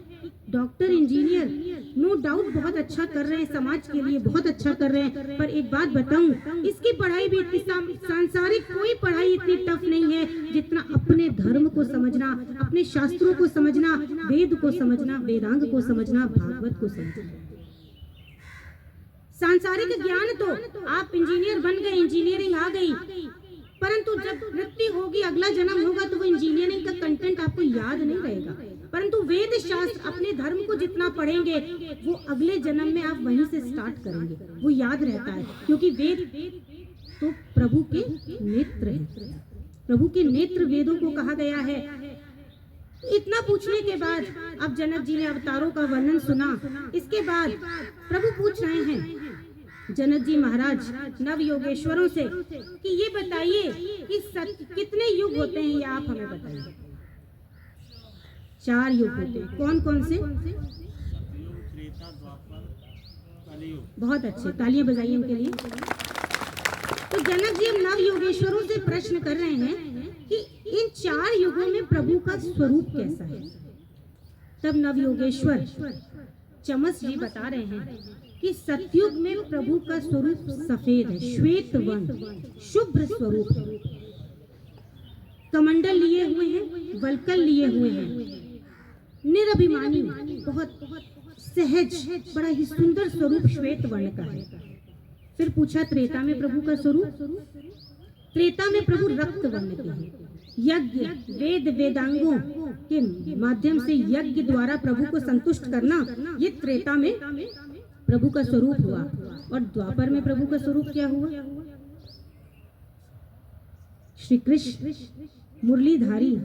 डॉक्टर इंजीनियर नो डाउट बहुत अच्छा कर रहे हैं, समाज के लिए बहुत अच्छा कर रहे हैं। पर एक बात बताऊं, इसकी पढ़ाई भी इतनी सांसारिक कोई पढ़ाई इतनी टफ नहीं है जितना अपने धर्म को समझना, अपने शास्त्रों को समझना, वेद को समझना, वेदांग को समझना, भागवत को समझना। सांसारिक ज्ञान तो आप इंजीनियर बन गए, इंजीनियरिंग आ गई, परंतु जब मृत्यु होगी, अगला जन्म होगा तो वो इंजीनियरिंग का कंटेंट आपको याद नहीं रहेगा। परंतु वेद शास्त्र अपने धर्म को जितना पढ़ेंगे वो अगले जन्म में आप वहीं से स्टार्ट करेंगे, वो याद रहता है। क्योंकि वेद तो प्रभु के नेत्र हैं, प्रभु के नेत्र वेदों को कहा गया है। इतना पूछने के बाद अब जनक जी ने अवतारों का वर्णन सुना। इसके बाद प्रभु पूछ रहे हैं जनक जी महाराज नव योगेश्वरों से कि ये बताइए कि कितने युग होते हैं, ये आप हमें बताइए। 4 युग होते हैं। कौन कौन से? बहुत अच्छे, तालियां बजाइए इनके लिए। तो जनक जी नव योगेश्वरों से प्रश्न कर रहे हैं कि इन 4 युगों में प्रभु का स्वरूप कैसा है। तब नव योगेश्वर चमस जी बता रहे हैं कि सतयुग में प्रभु का स्वरूप सफेद है, श्वेत वर्ण, शुभ्र स्वरूप है। कमंडल लिए हुए हैं, वलकल लिए हुए हैं, निरभिमानी, बहुत सहज, बड़ा ही सुंदर स्वरूप श्वेत वर्ण का है। फिर पूछा त्रेता में प्रभु का स्वरूप, त्रेता में प्रभु रक्त वर्ण के हैं। यज्ञ वेद वेदांगों के माध्यम से यज्ञ द्वारा प्रभु को संतुष्ट करना, ये त्रेता में प्रभु का स्वरूप हुआ। और द्वापर में प्रभु का स्वरूप क्या हुआ? श्री कृष्ण मुरलीधारी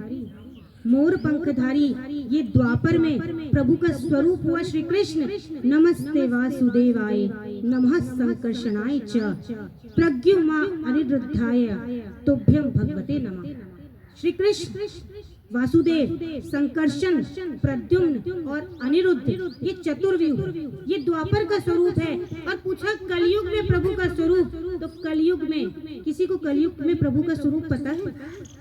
मोर पंखधारी, ये द्वापर में प्रभु का स्वरूप हुआ श्री कृष्ण। नमस्ते वासुदेवाय नमः संकर्षणाय च प्रद्युम्ना अनिरुद्धाय तुभ्यं भगवते नमः। श्री कृष्ण वासुदेव, संकर्षण, प्रद्युम्न और अनिरुद्ध, ये चतुर्व्यूह, ये द्वापर का स्वरूप है। और पूछा कलयुग में प्रभु का स्वरूप, तो कलयुग में किसी को कलयुग में प्रभु का स्वरूप पता है?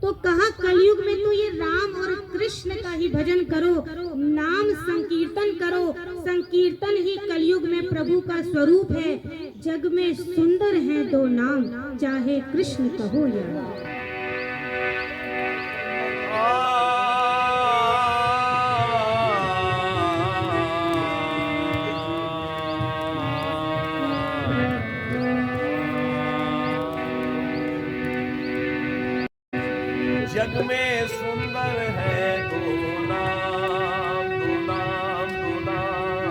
तो कहा कलयुग में तो ये राम और कृष्ण का ही भजन करो, नाम संकीर्तन करो। संकीर्तन ही कलयुग में प्रभु का स्वरूप है। जग में सुंदर हैं दो नाम, चाहे कृष्ण कहो या राम। जग में सुंदर है दो नाम, दो नाम, दो नाम।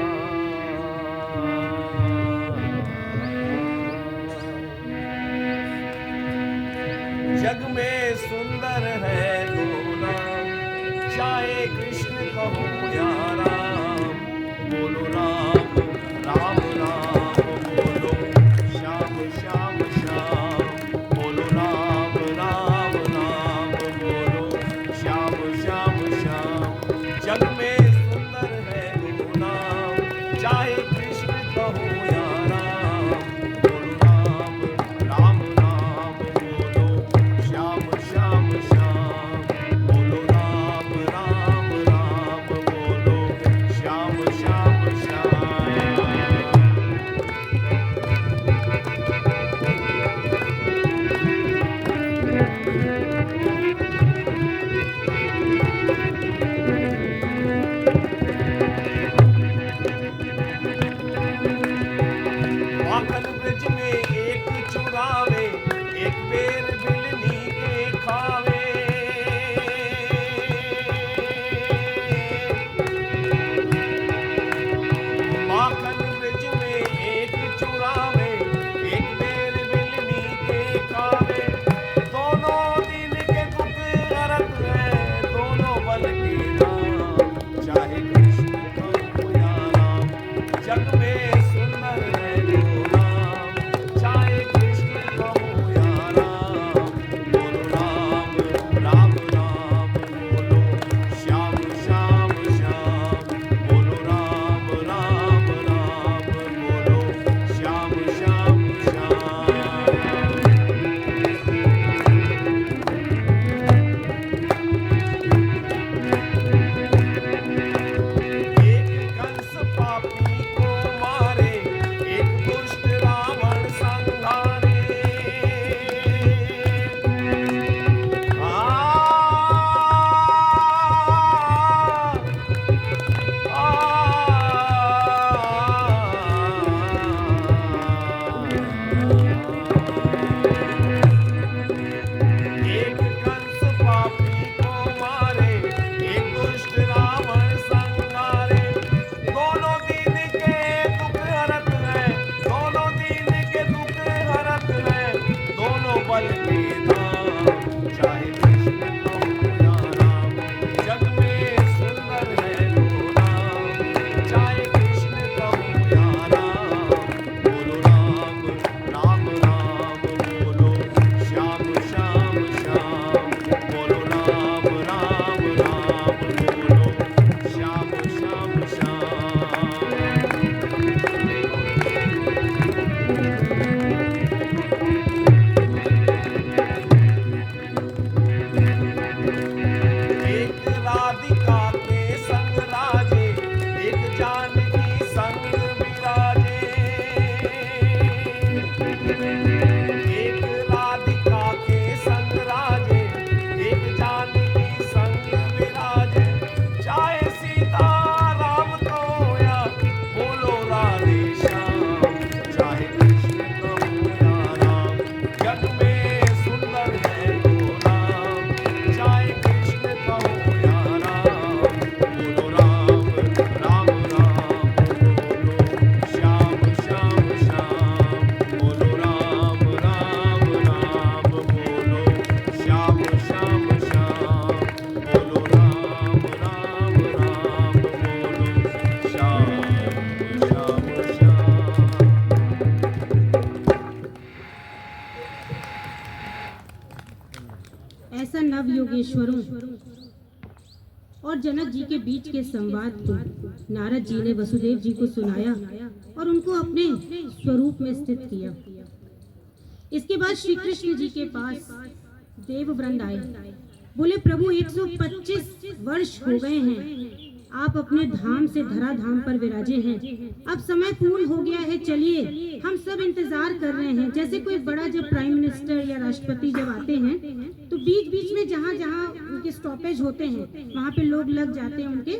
जग में सुंदर है दो नाम, चाहे कृष्ण कहो या राम। बोलो राम राम राम, बोलो श्याम श्याम श्याम। बोलो राम राम राम, बोलो श्याम श्याम श्याम। जग में सुंदर है दो नाम, चाहे कृष्ण कहो या राम। बोलो राम राम राम, बोलो श्याम श्याम श्याम। बोलो राम राम राम, बोलो श्याम श्याम श्याम। माखन ब्रज में एक चुरावे, एक बेर बिलनी के खावे। माखन ब्रज में एक चुरावे, एक बेर बिलनी के खावे। दोनों दिन के दुख हरत है, दोनों बल के नाम, चाहे कृष्ण कहो या राम। जग में सुंदर है दो नाम, चाहे कृष्ण कहो या राम। बोलो राम राम राम, बोलो श्याम श्याम श्याम। बोलो राम राम राम, बोलो श्याम श्याम श्याम। एक कंस पापी को मारे, एक दुष्ट रावण संहारे। एक कंस पापी को मारे, एक दुष्ट रावण संहारे। दोनों दिन के दुख हरत है, दोनों दिन के दुख हरत है। दोनों बल के धाम, चाहे कृष्ण कहो या राम। जग में सुंदर है दो नाम, चाहे कृष्ण कहो या राम। बोलो राम राम राम, बोलो श्याम श्याम श्याम। बोलो राम राम राम, बोलो श्याम श्याम श्याम। एक राधिका के संग राजे, एक जानकी संग विराजे। एक राधिका के संग राजे, एक जानकी संग विराजे। चाहे सीता राम को या बोलो राधे श्याम, चाहे कृष्ण नव योगेश्वरों और जनक जी के बीच के संवाद को नारद जी ने वसुदेव जी को सुनाया और उनको अपने स्वरूप में स्थित किया। इसके बाद श्री कृष्ण जी के पास देववृंद आए, बोले प्रभु 125 वर्ष हो गए हैं आप अपने धाम से धरा धाम पर विराजे हैं, अब समय पूर्ण हो गया है, चलिए हम सब इंतजार कर रहे हैं। जैसे कोई बड़ा जब प्राइम मिनिस्टर या राष्ट्रपति जब आते हैं तो बीच बीच में जहाँ जहाँ उनके स्टॉपेज होते हैं वहाँ पे लोग लग जाते हैं उनके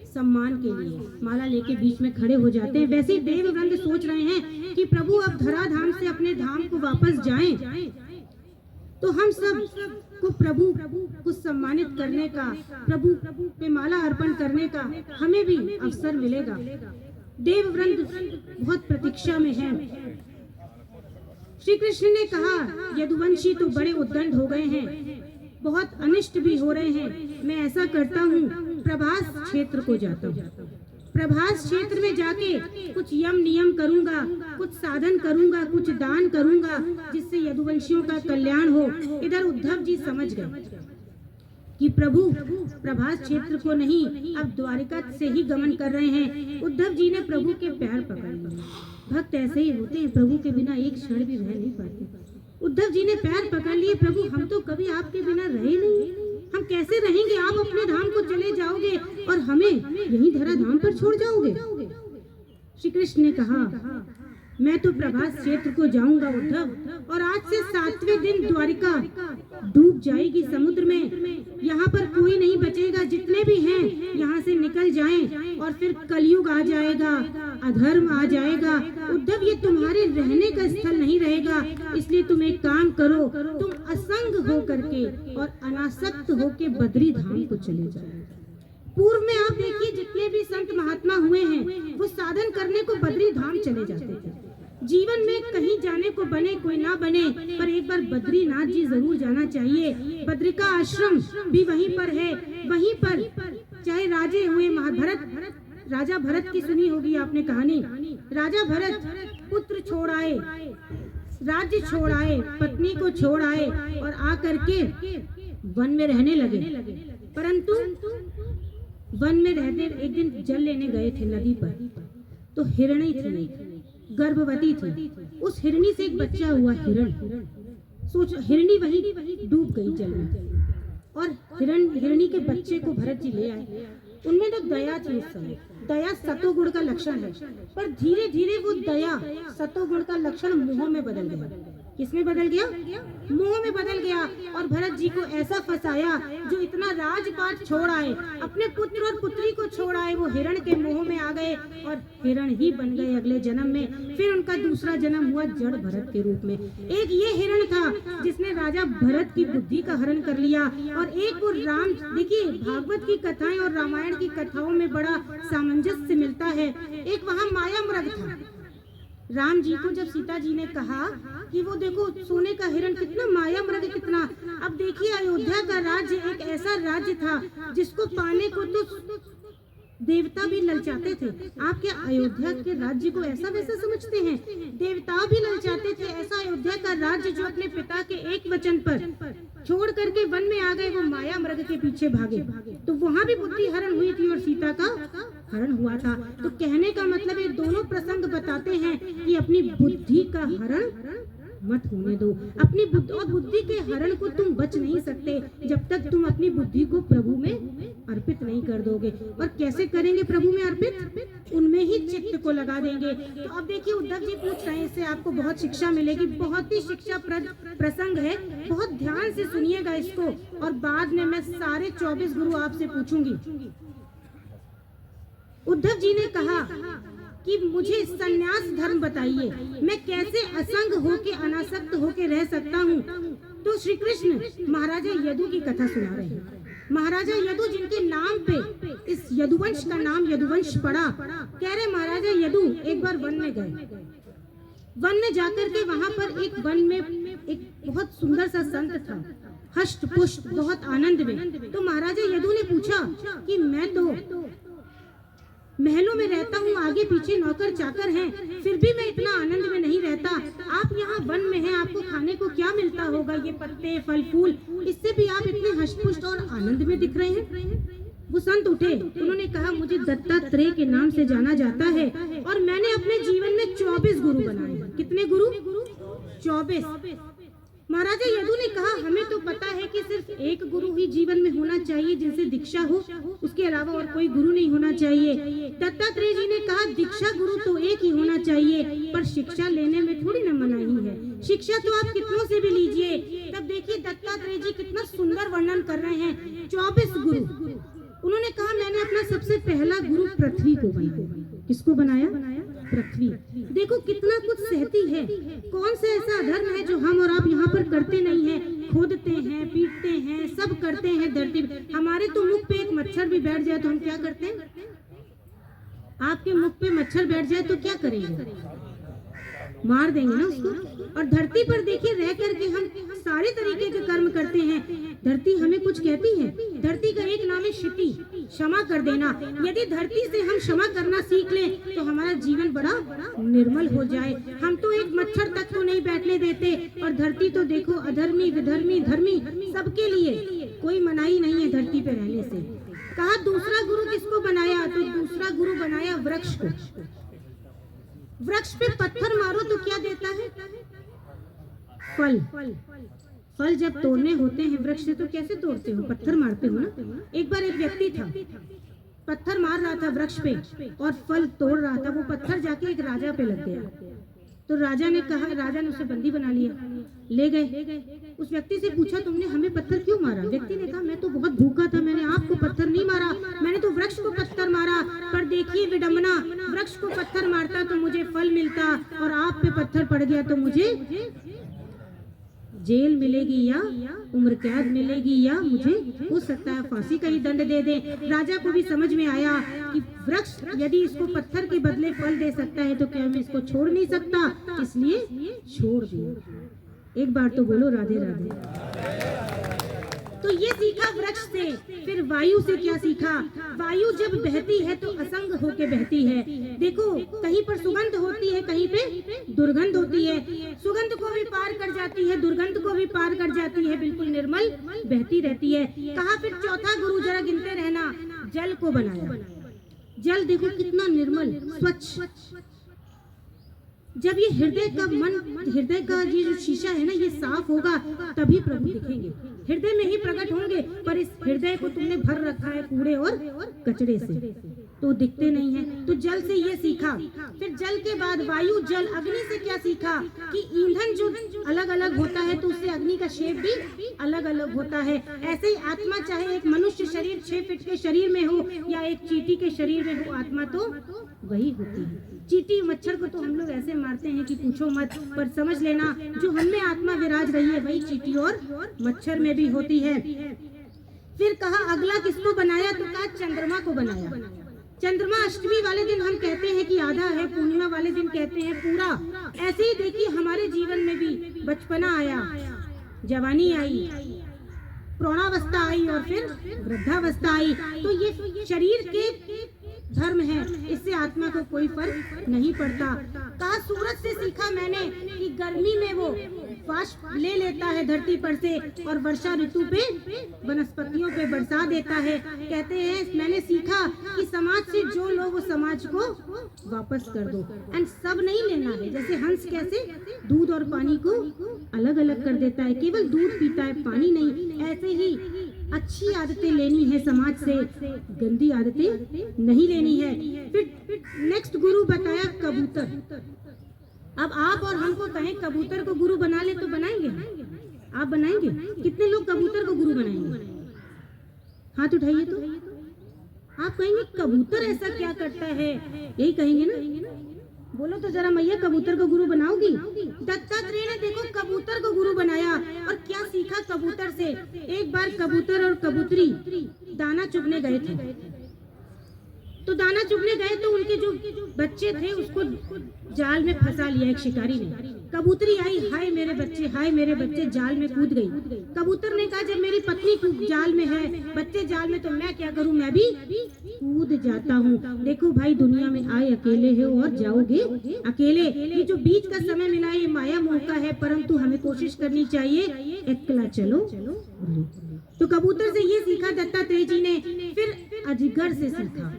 सम्मान के लिए, माला लेके बीच में खड़े हो जाते हैं। वैसे ही देववृंद सोच रहे हैं कि प्रभु अब धरा धाम से अपने धाम को वापस जाएं, तो हम सब को प्रभु को सम्मानित करने का, प्रभु पे माला अर्पण करने का हमें भी अवसर मिलेगा। देववृंद बहुत प्रतीक्षा में है। श्री कृष्ण ने कहा यदुवंशी तो बड़े उद्दंड हो गए हैं, बहुत अनिष्ट भी हो रहे हैं, मैं ऐसा करता हूँ प्रभास क्षेत्र को जाता हूँ, प्रभास क्षेत्र में जाके कुछ यम नियम करूंगा, कुछ साधन करूंगा, कुछ दान करूंगा जिससे यदुवंशियों का कल्याण हो। इधर उद्धव जी समझ गए कि प्रभु प्रभास क्षेत्र को नहीं अब द्वारिका से ही गमन कर रहे हैं। उद्धव जी ने प्रभु के पैर पकड़ लिए। भक्त ऐसे ही होते हैं, प्रभु के बिना एक क्षण भी रह नहीं पाते। उद्धव जी ने पैर पकड़ लिए, प्रभु हम तो कभी आपके बिना रहे नहीं, हम कैसे रहेंगे? आप अपने धाम को चले जाओगे और हमें यहीं धरा धाम पर छोड़ जाओगे। श्री कृष्ण ने कहा मैं तो प्रभास क्षेत्र को जाऊंगा उद्धव, और आज से 7वें दिन द्वारिका डूब जाएगी समुद्र में, यहाँ पर कोई नहीं बचेगा, जितने भी हैं यहाँ से निकल जाएं और फिर कलयुग आ जाएगा, अधर्म आ जाएगा। उद्धव ये तुम्हारे रहने का स्थल नहीं रहेगा, इसलिए तुम एक काम करो, तुम असंग हो करके और अनासक्त होके बद्री धाम को चले जाओ। पूर्व में आप देखिए जितने भी संत महात्मा हुए हैं वो साधन करने को बद्री धाम चले जाते थे। जीवन में कहीं जाने को बने कोई ना बने, पर एक बार बद्रीनाथ जी जरूर जाना चाहिए। बद्रिका आश्रम भी वहीं पर है, वहीं पर चाहे राजे हुए महाभरत, राजा भरत की सुनी होगी आपने कहानी। राजा भरत पुत्र छोड़ आए, राज्य छोड़ आए, पत्नी को छोड़ आए और आकर के वन में रहने लगे। परंतु वन में रहते एक दिन जल लेने गए थे नदी पर, तो हिरणी थी, गर्भवती थी। उस हिरणी से एक बच्चा हुआ हिरण। सोच, हिरणी वही डूब गई जल में और हिरणी के बच्चे को भरत जी ले आए। उनमें तो दया थी उस समय। दया सतोगुण का लक्षण है, पर धीरे धीरे वो दया सतोगुण का लक्षण मोह में बदल गया। किसमें बदल गया? मोह में बदल गया। और भरत जी को ऐसा फंसाया, जो इतना राजपाट छोड़ आए, अपने पुत्र और पुत्री को छोड़ आए, वो हिरण के मोह में आ गए और हिरण ही बन गए अगले जन्म में। फिर उनका दूसरा जन्म हुआ जड़ भरत के रूप में। एक ये हिरण था जिसने राजा भरत की बुद्धि का हरण कर लिया, और एक वो राम। देखिए भागवत की कथाएं और रामायण की कथाओं में बड़ा सामंजस्य मिलता है। एक वहाँ माया मृग था। राम जी को जब सीता जी ने कहा कि वो देखो सोने का हिरण, कितना माया मृग कितना। अब देखिए अयोध्या का राज्य एक ऐसा राज्य था जिसको पाने को तो देवता भी ललचाते थे। आप क्या अयोध्या के राज्य को ऐसा वैसा समझते हैं? देवता भी ललचाते थे। ऐसा अयोध्या का राज्य जो अपने पिता के एक वचन पर छोड़ करके वन में आ गए, वो माया मृग के पीछे भागे। तो वहाँ भी बुद्धि हरण हुई थी और सीता का हरण हुआ था। तो कहने का मतलब ये दोनों प्रसंग बताते हैं कि अपनी बुद्धि का हरण मत होने दो। अपनी बुद्धि और बुद्धि के हरण को तुम बच नहीं सकते जब तक तुम अपनी बुद्धि को प्रभु में अर्पित नहीं कर दोगे। और कैसे करेंगे प्रभु में अर्पित? उनमें ही चित्त को लगा देंगे। तो अब देखिए उद्धव जी पूछ रहे हैं, इससे आपको बहुत शिक्षा मिलेगी। बहुत ही शिक्षाप्रद प्रसंग है, बहुत ध्यान से सुनिएगा इसको, और बाद में मैं सारे 24 गुरु आपसे पूछूंगी। उद्धव जी ने कहा कि मुझे संन्यास धर्म बताइए, मैं कैसे असंग होके अनासक्त होके रह सकता हूँ। तो श्री कृष्ण महाराजा यदु की कथा सुना रहे हैं। महाराजा यदु जिनके नाम पे इस यदुवंश का नाम यदुवंश पड़ा, कह रहे महाराजा यदु एक बार वन में गए। वन में जाकर के वहां पर एक वन में एक बहुत सुंदर सा संत था, हष्ट पुष्ट, बहुत आनंद में। तो महाराजा यदु ने पूछा कि मैं तो महलों में रहता हूँ, आगे पीछे नौकर चाकर हैं, फिर भी मैं इतना आनंद में नहीं रहता। आप यहाँ यहाँ वन में हैं, आपको खाने को क्या मिलता होगा, ये पत्ते फल फूल, इससे भी आप इतने हष्ट-पुष्ट और आनंद में दिख रहे हैं। वो संत उठे, उन्होंने कहा मुझे दत्तात्रेय के नाम से जाना जाता है और मैंने अपने जीवन में 24 गुरु बनाए। कितने गुरु? 24। महाराजा यदु ने कहा हमें तो पता है कि सिर्फ एक गुरु ही जीवन में होना चाहिए जिनसे दीक्षा हो, उसके अलावा और कोई गुरु नहीं होना चाहिए। दत्तात्रेय जी ने कहा दीक्षा गुरु तो एक ही होना चाहिए, पर शिक्षा लेने में थोड़ी न मनाही है। शिक्षा तो आप कितनों से भी लीजिए। तब देखिए दत्तात्रेय जी कितना सुंदर वर्णन कर रहे हैं, 24 गुरु। उन्होंने कहा मैंने अपना सबसे पहला गुरु पृथ्वी को बनाया। किसको बनाया? पृथ्वी। देखो कितना कुछ सहती है। कौन सा ऐसा धर्म है जो हम और आप यहाँ पर करते नहीं है? खोदते हैं, पीटते हैं, सब करते हैं धरती पे। हमारे तो मुख पे एक मच्छर भी बैठ जाए तो हम क्या करते हैं? आपके मुख पे मच्छर बैठ जाए तो क्या करेंगे? मार देंगे ना उसको। और धरती पर देखिए रह करके हम सारे तरीके के कर्म करते हैं। धरती हमें कुछ कहती है? धरती का एक नाम है क्षिति, क्षमा कर देना। यदि धरती से हम क्षमा करना सीख लें तो हमारा जीवन बड़ा निर्मल हो जाए। हम तो एक मच्छर तक को नहीं बैठने देते, और धरती तो देखो अधर्मी विधर्मी धर्मी सबके लिए कोई मनाही नहीं है धरती पे रहने से। कहा दूसरा गुरु किसको बनाया? तो दूसरा गुरु बनाया वृक्ष को। वृक्ष पे पत्थर मारो तो क्या देता है? फल। फल जब तोड़ने होते हैं वृक्ष से तो कैसे तोड़ते हो? पत्थर मारते हो ना। एक बार एक व्यक्ति था, पत्थर मार रहा था वृक्ष पे और फल तोड़ रहा था। वो पत्थर जाके एक राजा पे लग गया। तो राजा ने कहा, राजा ने उसे बंदी बना लिया, ले गए। उस व्यक्ति से पूछा तुमने हमें पत्थर क्यों मारा? व्यक्ति ने कहा मैं तो बहुत भूखा था, मैंने आपको पत्थर नहीं मारा, मैंने तो वृक्ष को पत्थर मारा। पर देखिए विडंबना, वृक्ष को पत्थर मारता तो मुझे फल मिलता, और आप पे पत्थर पड़ गया तो मुझे जेल मिलेगी या उम्र कैद मिलेगी, या मुझे हो सकता है फांसी का ही दंड दे दे। राजा को भी समझ में आया कि वृक्ष यदि इसको पत्थर के बदले फल दे सकता है तो क्या मैं इसको छोड़ नहीं सकता, इसलिए छोड़ दिया। एक बार तो बोलो राधे राधे। तो ये सीखा वृक्ष से। फिर वायु से क्या सीखा? वायु जब बहती है तो असंग होके बहती है। देखो कहीं पर सुगंध होती है, कहीं पे दुर्गंध होती है। सुगंध को भी पार कर जाती है, दुर्गंध को भी पार कर जाती है, बिल्कुल निर्मल बहती रहती है। कहा फिर चौथा गुरु, जरा गिनते रहना, जल को बनाया। जल देखो कितना निर्मल स्वच्छ। जब ये हृदय का मन, हृदय का ये जो शीशा है ना, ये साफ होगा तभी प्रभु दिखेंगे। हृदय में ही प्रकट होंगे, पर इस हृदय को तुमने भर रखा है कूड़े और कचड़े से, तो दिखते नहीं है। तो जल से ये सीखा। फिर जल के बाद वायु, जल, अग्नि से क्या सीखा? कि ईंधन जो अलग अलग होता है तो उससे अग्नि का शेप भी अलग अलग होता है। ऐसे ही आत्मा, चाहे एक मनुष्य शरीर 6 फीट के शरीर में हो या एक चींटी के शरीर में हो, आत्मा तो वही होती है। चींटी मच्छर को तो हम लोग ऐसे मारते हैं कि पूछो मत, पर समझ लेना जो हम में आत्मा विराज रही है वही चींटी और मच्छर में भी होती है। फिर कहा अगला किसको बनाया? तो कहा चंद्रमा को बनाया। चंद्रमा अष्टमी वाले दिन हम कहते हैं कि आधा है, पूर्णिमा वाले दिन कहते हैं पूरा। ऐसे ही देखिए हमारे जीवन में भी बचपना आया, जवानी आई, प्रौढ़ावस्था आई और फिर वृद्धावस्था आई। तो ये शरीर के धर्म है, इससे आत्मा को कोई फर्क नहीं पड़ता। कहा सूरज से सीखा मैंने कि गर्मी में वो वाष्प ले लेता है धरती पर से और वर्षा ऋतु पे वनस्पतियों पे बरसा देता है। कहते हैं मैंने सीखा कि समाज से जो लो वो समाज को वापस कर दो। एंड सब नहीं लेना है। जैसे हंस कैसे दूध और पानी को अलग अलग कर देता है, केवल दूध पीता है, पानी नहीं। ऐसे ही अच्छी आदतें लेनी है समाज से, गंदी आदतें नहीं लेनी है। फिर नेक्स्ट गुरु बताया कबूतर। अब आप और हमको कहें कबूतर को गुरु बना ले तो बनाएंगे? आप बनाएंगे? कितने लोग कबूतर को गुरु बनाएंगे? हाथ उठाइए। तो आप कहेंगे कबूतर ऐसा क्या करता है, यही कहेंगे ना? बोलो तो जरा मैया, कबूतर को गुरु बनाओगी? दत्तात्रेय ने देखो कबूतर को गुरु बनाया और क्या सीखा कबूतर से। एक बार कबूतर और कबूतरी दाना चुगने गए थे। तो दाना चुगने गए तो उनके जो बच्चे थे उसको जाल में फंसा लिया एक शिकारी ने। कबूतरी आई, हाय मेरे बच्चे, हाय मेरे बच्चे, जाल में कूद गई। कबूतर ने कहा जब मेरी पत्नी जाल में है, बच्चे जाल में, तो मैं क्या करूं, मैं भी कूद जाता हूं। देखो भाई, दुनिया में आए अकेले हो और जाओगे अकेले। ये जो बीच का समय मिला है ये माया मोह का है, परंतु हमें कोशिश करनी चाहिए अकेला चलो। तो कबूतर से ये सीखा दत्तात्रेय जी ने। फिर अजगर से सीखा।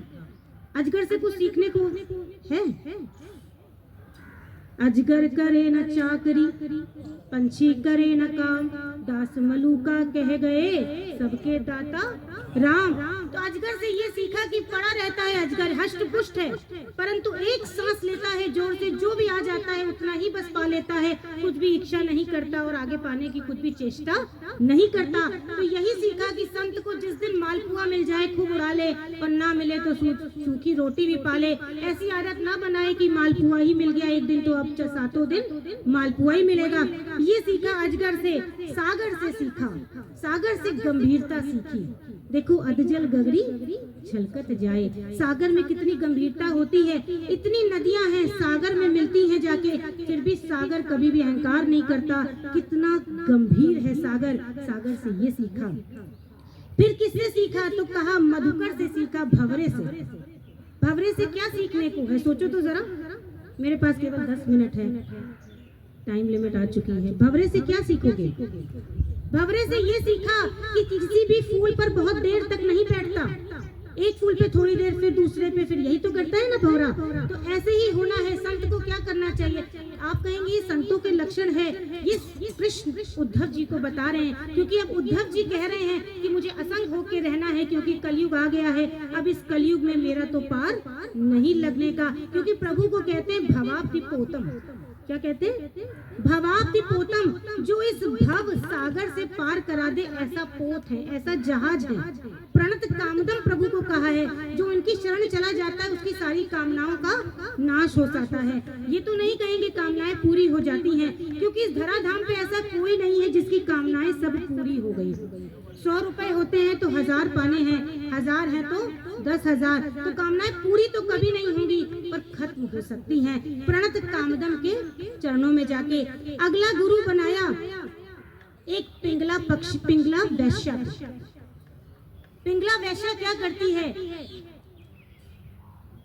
अजगर से कुछ सीखने को है। अजगर करे न चाकरी, पंछी करे न काम, दास मलूका कह गए सबके दाता राम। तो अजगर से ये सीखा कि पड़ा रहता है अजगर, हष्ट पुष्ट है, परंतु एक सांस लेता है जोर से, जो भी आ जाता है उतना ही बस पा लेता है, कुछ भी इच्छा नहीं करता और आगे पाने की कुछ भी चेष्टा नहीं करता। तो यही सीखा कि संत को जिस दिन मालपुआ मिल जाए खूब उड़ा ले, और ना मिले तो सूखी रोटी भी पाले। ऐसी आदत ना बनाए कि मालपुआ ही मिल गया एक दिन तो अब 7 दिन मालपुआ ही मिलेगा। ये सीखा अजगर से। सागर से सीखा, सागर से गंभीरता सीखी। देखो अधजल गगरी छलकत जाए, सागर में कितनी गंभीरता होती है। इतनी नदियां हैं सागर में मिलती हैं जाके, फिर भी सागर कभी भी अहंकार नहीं करता। कितना गंभीर है सागर। सागर से ये सीखा। फिर किससे सीखा, तो कहा मधुकर से सीखा, भंवरे से। भंवरे से क्या सीखने को है, सोचो तो जरा। मेरे पास केवल 10 मिनट है, टाइम लिमिट आ चुकी है। भंवरे से क्या सीखोगे? भंवरे से ये सीखा कि किसी भी फूल पर बहुत देर तक नहीं बैठता। एक फूल पे थोड़ी देर, फिर दूसरे पे, फिर यही तो करता है ना भंवरा। तो ऐसे ही होना है। संत को क्या करना चाहिए? आप कहेंगे ये संतों के लक्षण है। ये कृष्ण उद्धव जी को बता रहे हैं, क्योंकि अब उद्धव जी कह रहे हैं कि मुझे असंग होके रहना है, क्योंकि कलयुग आ गया है। अब इस कलयुग में मेरा तो पार नहीं लगने का, क्योंकि प्रभु को कहते हैं भवाब्धि पोतम। क्या कहते हैं? भवाब्धि पोतम। जो इस भव सागर से पार करा दे, ऐसा पोत है, ऐसा जहाज है। प्रणत कामदम प्रभु को कहा है, जो इनकी शरण चला जाता है उसकी सारी कामनाओं का नाश हो जाता है। ये तो नहीं कहेंगे कामनाएं पूरी हो जाती हैं, क्योंकि इस धराधाम पे ऐसा कोई नहीं है जिसकी कामनाएं सब पूरी हो गई। 100 रुपए होते हैं तो 1000 पाने हैं, 1000 है तो 10,000। तो कामनाएं पूरी तो कभी नहीं होंगी, पर खत्म हो सकती हैं प्रणत कामदम के चरणों में जाके। अगला गुरु बनाया एक पिंगला पक्षी, पिंगला वैश्या। पिंगला वैश्या क्या करती है?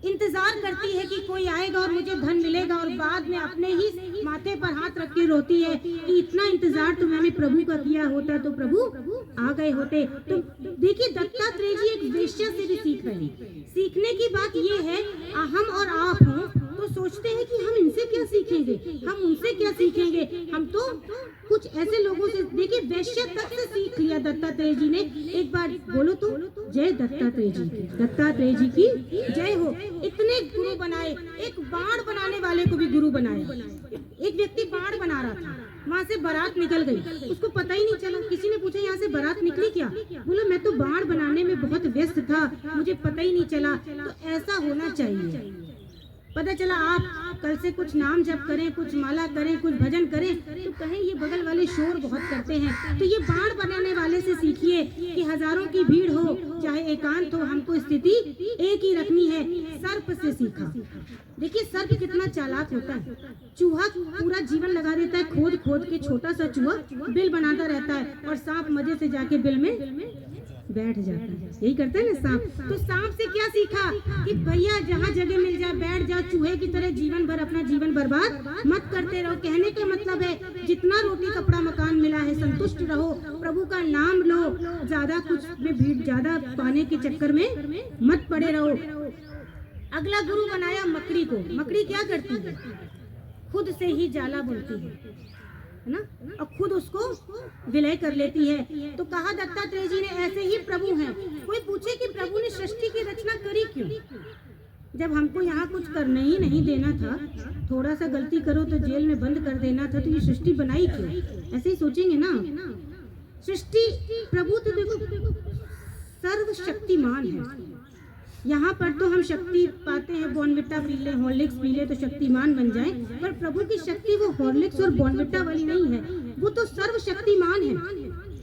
इंतजार करती है कि कोई आएगा और मुझे धन मिलेगा, और बाद में अपने ही माथे पर हाथ रख के रोती है कि इतना इंतजार तो मैंने प्रभु का किया होता तो प्रभु आ गए होते। तो देखिए दत्तात्रेय जी एक वेश्या से भी सीख रहे हैं। सीखने की बात ये है, हम और आप हों तो सोचते हैं कि हम इनसे क्या सीखेंगे, हम उनसे क्या सीखेंगे। हम तो कुछ ऐसे लोगों से, देखिए वैश्य तक से सीख लिया दत्तात्रेय जी ने। एक बार बोलो तो जय दत्तात्रेय जी की, दत्तात्रेय जी की जय हो। इतने गुरु बनाए। एक बाण बनाने वाले को भी गुरु बनाया। एक व्यक्ति बाण बना रहा था, वहाँ से बारात निकल गई, उसको पता ही नहीं चला। किसी ने पूछा यहाँ से बारात निकली क्या? बोला मैं तो बाण बनाने में बहुत व्यस्त था, मुझे पता ही नहीं चला। तो ऐसा होना चाहिए। पता चला आप कल से कुछ नाम जप करें, कुछ माला करें, कुछ भजन करें, तो कहें ये बगल वाले शोर बहुत करते हैं। तो ये बाण बनाने वाले से सीखिए कि हजारों की भीड़ हो चाहे एकांत हो, हमको स्थिति एक ही रखनी है। सर्प से सीखा। देखिए सर्प कितना चालाक होता है। चूहा पूरा जीवन लगा देता है खोद खोद के, छोटा सा चूहा बिल बनाता रहता है, और सांप मजे से जाके बिल में बैठ जाता है। यही करते हैं ना सांप। तो सांप से क्या सीखा कि भैया जहाँ जगह मिल जाए बैठ जाओ, चूहे की तरह जीवन भर अपना जीवन बर्बाद मत करते रहो। कहने का मतलब है जितना रोटी कपड़ा मकान मिला है संतुष्ट रहो, प्रभु का नाम लो, ज्यादा कुछ में भीड़ ज्यादा पाने के चक्कर में मत पड़े रहो। अगला गुरु बनाया मकड़ी को। मकड़ी क्या करती है? खुद से ही जाला बुनती है ना, और खुद उसको विलय कर लेती है। तो कहा दत्तात्रेय जी ने ऐसे ही प्रभु हैं। कोई पूछे कि प्रभु ने सृष्टि की रचना करी क्यों? जब हमको यहाँ कुछ करने ही नहीं देना था, थोड़ा सा गलती करो तो जेल में बंद कर देना था, तो ये सृष्टि बनाई क्यों? ऐसे ही सोचेंगे ना। सृष्टि प्रभु तो देखो सर्वशक्तिमान है। यहाँ पर तो हम शक्ति पाते हैं, बॉर्नविटा पी ले, हॉर्लिक्स पी ले तो शक्तिमान बन जाए, पर प्रभु की शक्ति वो हॉर्लिक्स और बॉर्नविटा वाली नहीं है, वो तो सर्वशक्तिमान है।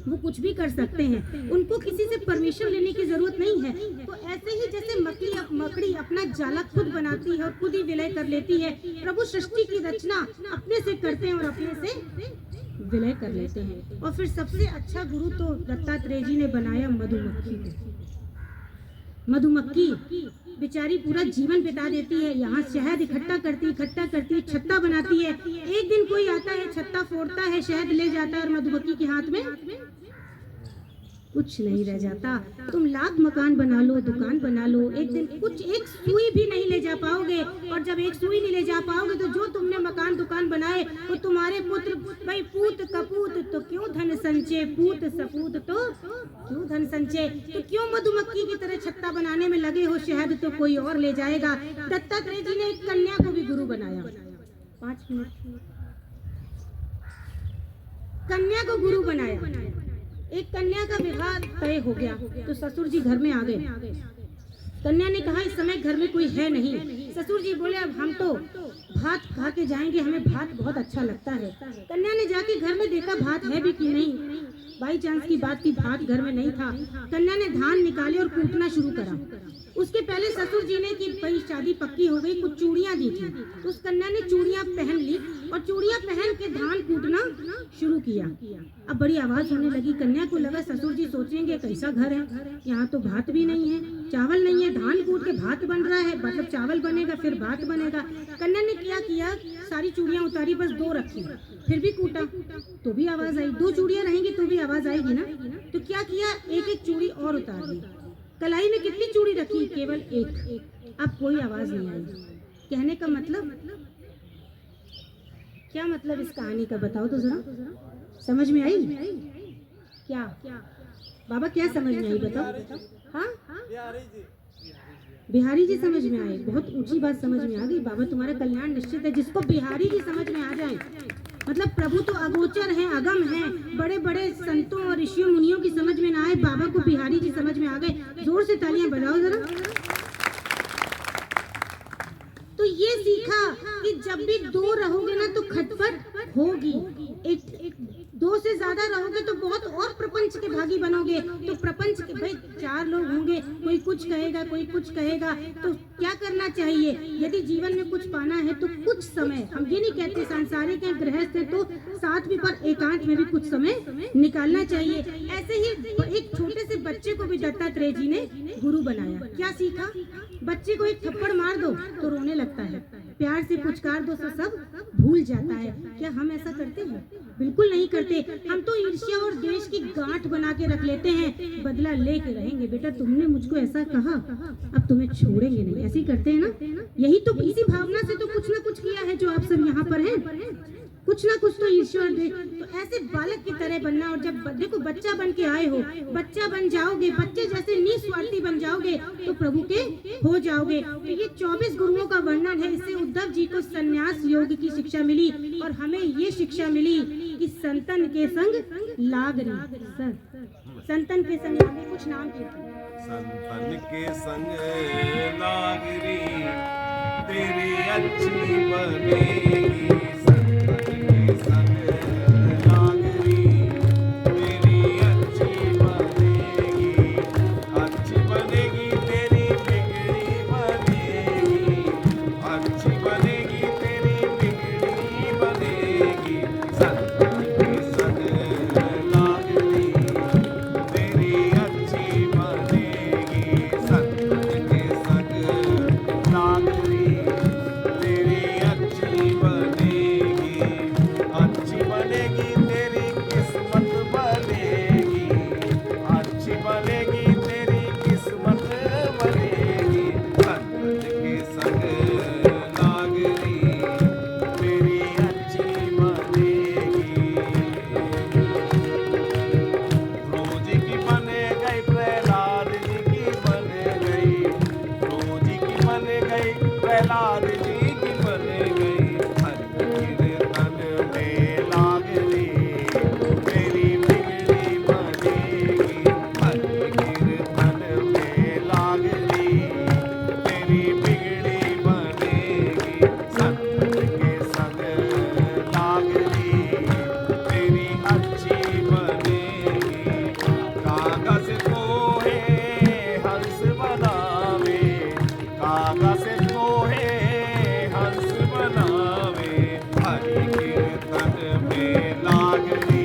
वो कुछ भी कर सकते हैं, उनको किसी से परमिशन लेने की जरूरत नहीं है। तो ऐसे ही जैसे मकड़ी अपना जाला खुद बनाती है और खुद ही विलय कर लेती है, प्रभु सृष्टि की रचना अपने से करते हैं और अपने से विलय कर लेते हैं। और फिर सबसे अच्छा गुरु तो दत्तात्रेय जी ने बनाया मधुमक्खी को। मधुमक्खी बेचारी पूरा जीवन बिता देती है, यहाँ शहद इकट्ठा करती है, छत्ता बनाती है। एक दिन कोई आता है, छत्ता फोड़ता है, शहद ले जाता है और मधुमक्खी के हाथ में कुछ नहीं रह जाता। तुम लाख मकान बना लो, दुकान बना लो, एक दिन एक सुई भी नहीं ले जा पाओगे। और जब एक सुई नहीं ले जा पाओगे तो जो तुमने मकान दुकान बनाए वो तुम्हारे पुत्र, भाई पूत कपूत तो क्यों धन संचय, पूत सपूत तो क्यों धन संचय। तो क्यों मधुमक्खी की तरह छत्ता बनाने में लगे हो, शहद तो कोई और ले जाएगा। दत्तात्रेय जी ने एक कन्या को भी गुरु बनाया। 5 मिनट। कन्या को गुरु बनाया। एक कन्या का विवाह तय हो गया तो ससुर जी घर में आ गए। कन्या ने कहा इस समय घर में कोई है नहीं। ससुर जी बोले अब हम तो भात खा के जाएंगे, हमें भात बहुत अच्छा लगता है। कन्या ने जाके घर में देखा भात है भी कि नहीं। बाई चांस की बात थी, भात घर में नहीं था। कन्या ने धान निकाले और कूटना शुरू करा। उसके पहले ससुर जी ने कि भाई शादी पक्की हो गई, कुछ चूड़ियां दी थी, तो उस कन्या ने चूड़ियां पहन ली और चूड़ियां पहन के धान कूटना शुरू किया। अब बड़ी आवाज होने लगी। कन्या को लगा ससुर जी सोचेंगे कैसा घर है, यहाँ तो भात भी नहीं है, चावल नहीं है, धान कूट के भात बन रहा है, मतलब चावल बनेगा फिर भात बनेगा। कन्या ने क्या किया, सारी चूड़ियां उतारी, बस 2 रखी, फिर भी कूटा तो भी आवाज आई। 2 चूड़ियां रहेंगी तो भी आवाज आएगी ना। तो क्या किया, एक चूड़ी और उतार दी। कलाई में कितनी चूड़ी रखी, केवल 1। अब कोई आवाज नहीं आई। कहने का मतलब क्या, मतलब इस कहानी का बताओ तो जरा, समझ में आई क्या बाबा, क्या समझ में आई बताओ। हाँ बिहारी जी समझ में आए, बहुत ऊंची बात समझ में आ गई। बाबा तुम्हारा कल्याण निश्चित है। जिसको बिहारी जी समझ में आ जाए, मतलब प्रभु तो अगोचर हैं, अगम हैं, बड़े बड़े संतों और ऋषियों मुनियों की समझ में ना आए, बाबा को बिहारी जी समझ में आ गए। जोर से तालियां बजाओ जरा। तो ये सीखा कि जब भी 2 रहोगे ना तो खटपट होगी। एक 2 से ज्यादा रहोगे तो बहुत और प्रपंच के भागी बनोगे। तो प्रपंच के भाई 4 लोग होंगे, कोई कुछ कहेगा, कोई कुछ कहेगा, तो क्या करना चाहिए। यदि जीवन में कुछ पाना है तो कुछ समय, हम ये नहीं कहते सांसारिक है गृहस्थ है तो साथ में, पर एकांत में भी कुछ समय निकालना चाहिए। ऐसे ही एक छोटे से बच्चे को भी दत्तात्रेय जी ने गुरु बनाया। क्या सीखा, बच्चे को एक थप्पड़ मार दो तो रोने लगता है, प्यार से पुचकार दो तो सब भूल जाता है। क्या हम ऐसा करते हैं? बिल्कुल नहीं करते। हम तो ईर्ष्या और द्वेष की गांठ बना के रख लेते हैं, बदला लेके रहेंगे। बेटा तुमने मुझको ऐसा कहा, अब तुम्हें छोड़ेंगे नहीं, ऐसे ही करते हैं ना। यही तो, इसी भावना से तो कुछ ना कुछ किया है जो आप सब यहाँ पर हैं। कुछ ना कुछ तो ईश्वर दे। तो ऐसे बालक की तरह बनना। और जब देखो बच्चा बन के आए हो, बच्चा बन जाओगे, बच्चे जैसे निस्वार्थी बन जाओगे तो प्रभु के हो जाओगे। तो ये 24 गुरुओं का वर्णन है। इससे उद्धव जी को संन्यास योग की शिक्षा मिली और हमें ये शिक्षा मिली कि संतन के संग लागरी। संतन के संग लागरी, कुछ नाम कीर्तन। संतन के संग लागरी तेरी अच्छी बनेगी। संतन के संग लागरी तेरी अच्छी बनेगी। अच्छी बनेगी तेरी बिगड़ी बनेगी। अच्छी बनेगी तेरी बिगड़ी बनेगी। संतन के संग लागरी तेरी अच्छी बनेगी। संतन के संग लागरी तेरी अच्छी बनेगी। संतन में लागरी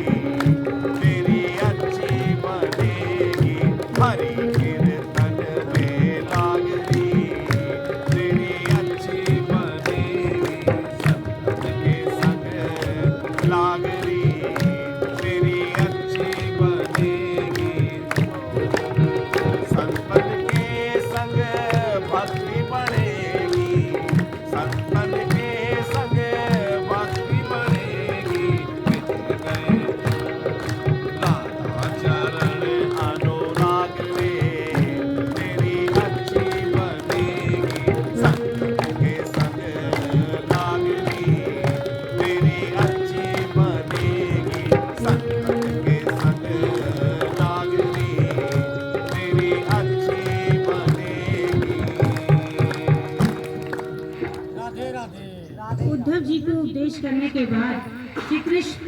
तेरी अच्छी बनेगी हरि कीर्तन में लागरी तेरी अच्छी बनेगी संतन के संग लागरी तेरी अच्छी बनेगी संतन के संग भक्ति बढ़ेगी संतन के संग भक्ति बढ़ेगी मिट गए राधा चरण अनुराग में तेरी अच्छी बनेगी संतन के संग लागरी तेरी अच्छी बनेगी संतन के संग लागरी तेरी अच्छी बनेगी। उद्धव जी को उपदेश करने के बाद श्री कृष्ण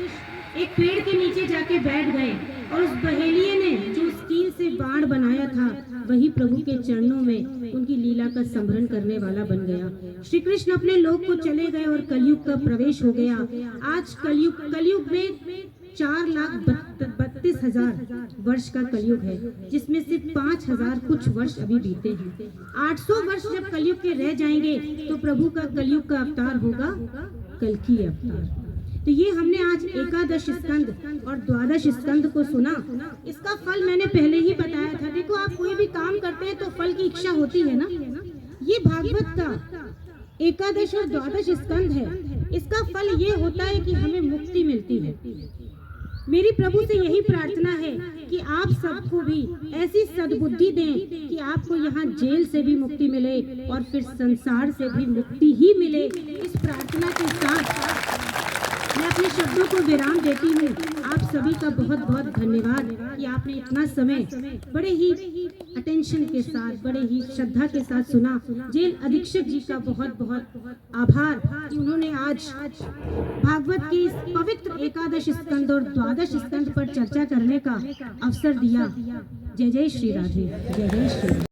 एक पेड़ के नीचे जाके बैठ गए और उस बहेलिये ने जो उस कील से बाण बनाया था वही प्रभु के चरणों में उनकी लीला का स्मरण करने वाला बन गया। श्री कृष्ण अपने लोक को चले गए और कलयुग का प्रवेश हो गया। आज कलयुग में 4,32,000 वर्ष का कलयुग है, जिसमें से 5,000 कुछ वर्ष अभी बीते हैं। 800 वर्ष जब कलयुग के रह जाएंगे तो प्रभु का कलयुग का अवतार होगा कल्कि अवतार। तो ये हमने आज एकादश स्कंद और द्वादश स्कंद को सुना। इसका फल मैंने पहले ही बताया था। देखो, आप कोई भी काम करते हैं तो फल की इच्छा होती है ना। ये भागवत का एकादश और द्वादश स्कंद है। इसका फल ये होता है कि हमें मुक्ति मिलती है। मेरी प्रभु से यही प्रार्थना है कि आप सबको भी ऐसी सद्बुद्धि दें कि आपको यहाँ जेल से भी मुक्ति मिले और फिर संसार से भी मुक्ति ही मिले। इस प्रार्थना के साथ मैं अपने शब्दों को विराम देती हूँ। आप सभी का बहुत बहुत धन्यवाद कि आपने इतना समय बड़े ही अटेंशन के साथ, बड़े ही श्रद्धा के साथ सुना। जेल अधीक्षक जी का बहुत बहुत आभार कि उन्होंने आज भागवत की इस पवित्र एकादश स्कंद और द्वादश स्कंद पर चर्चा करने का अवसर दिया। जय जय श्री राधे, जय जय श्री राधे।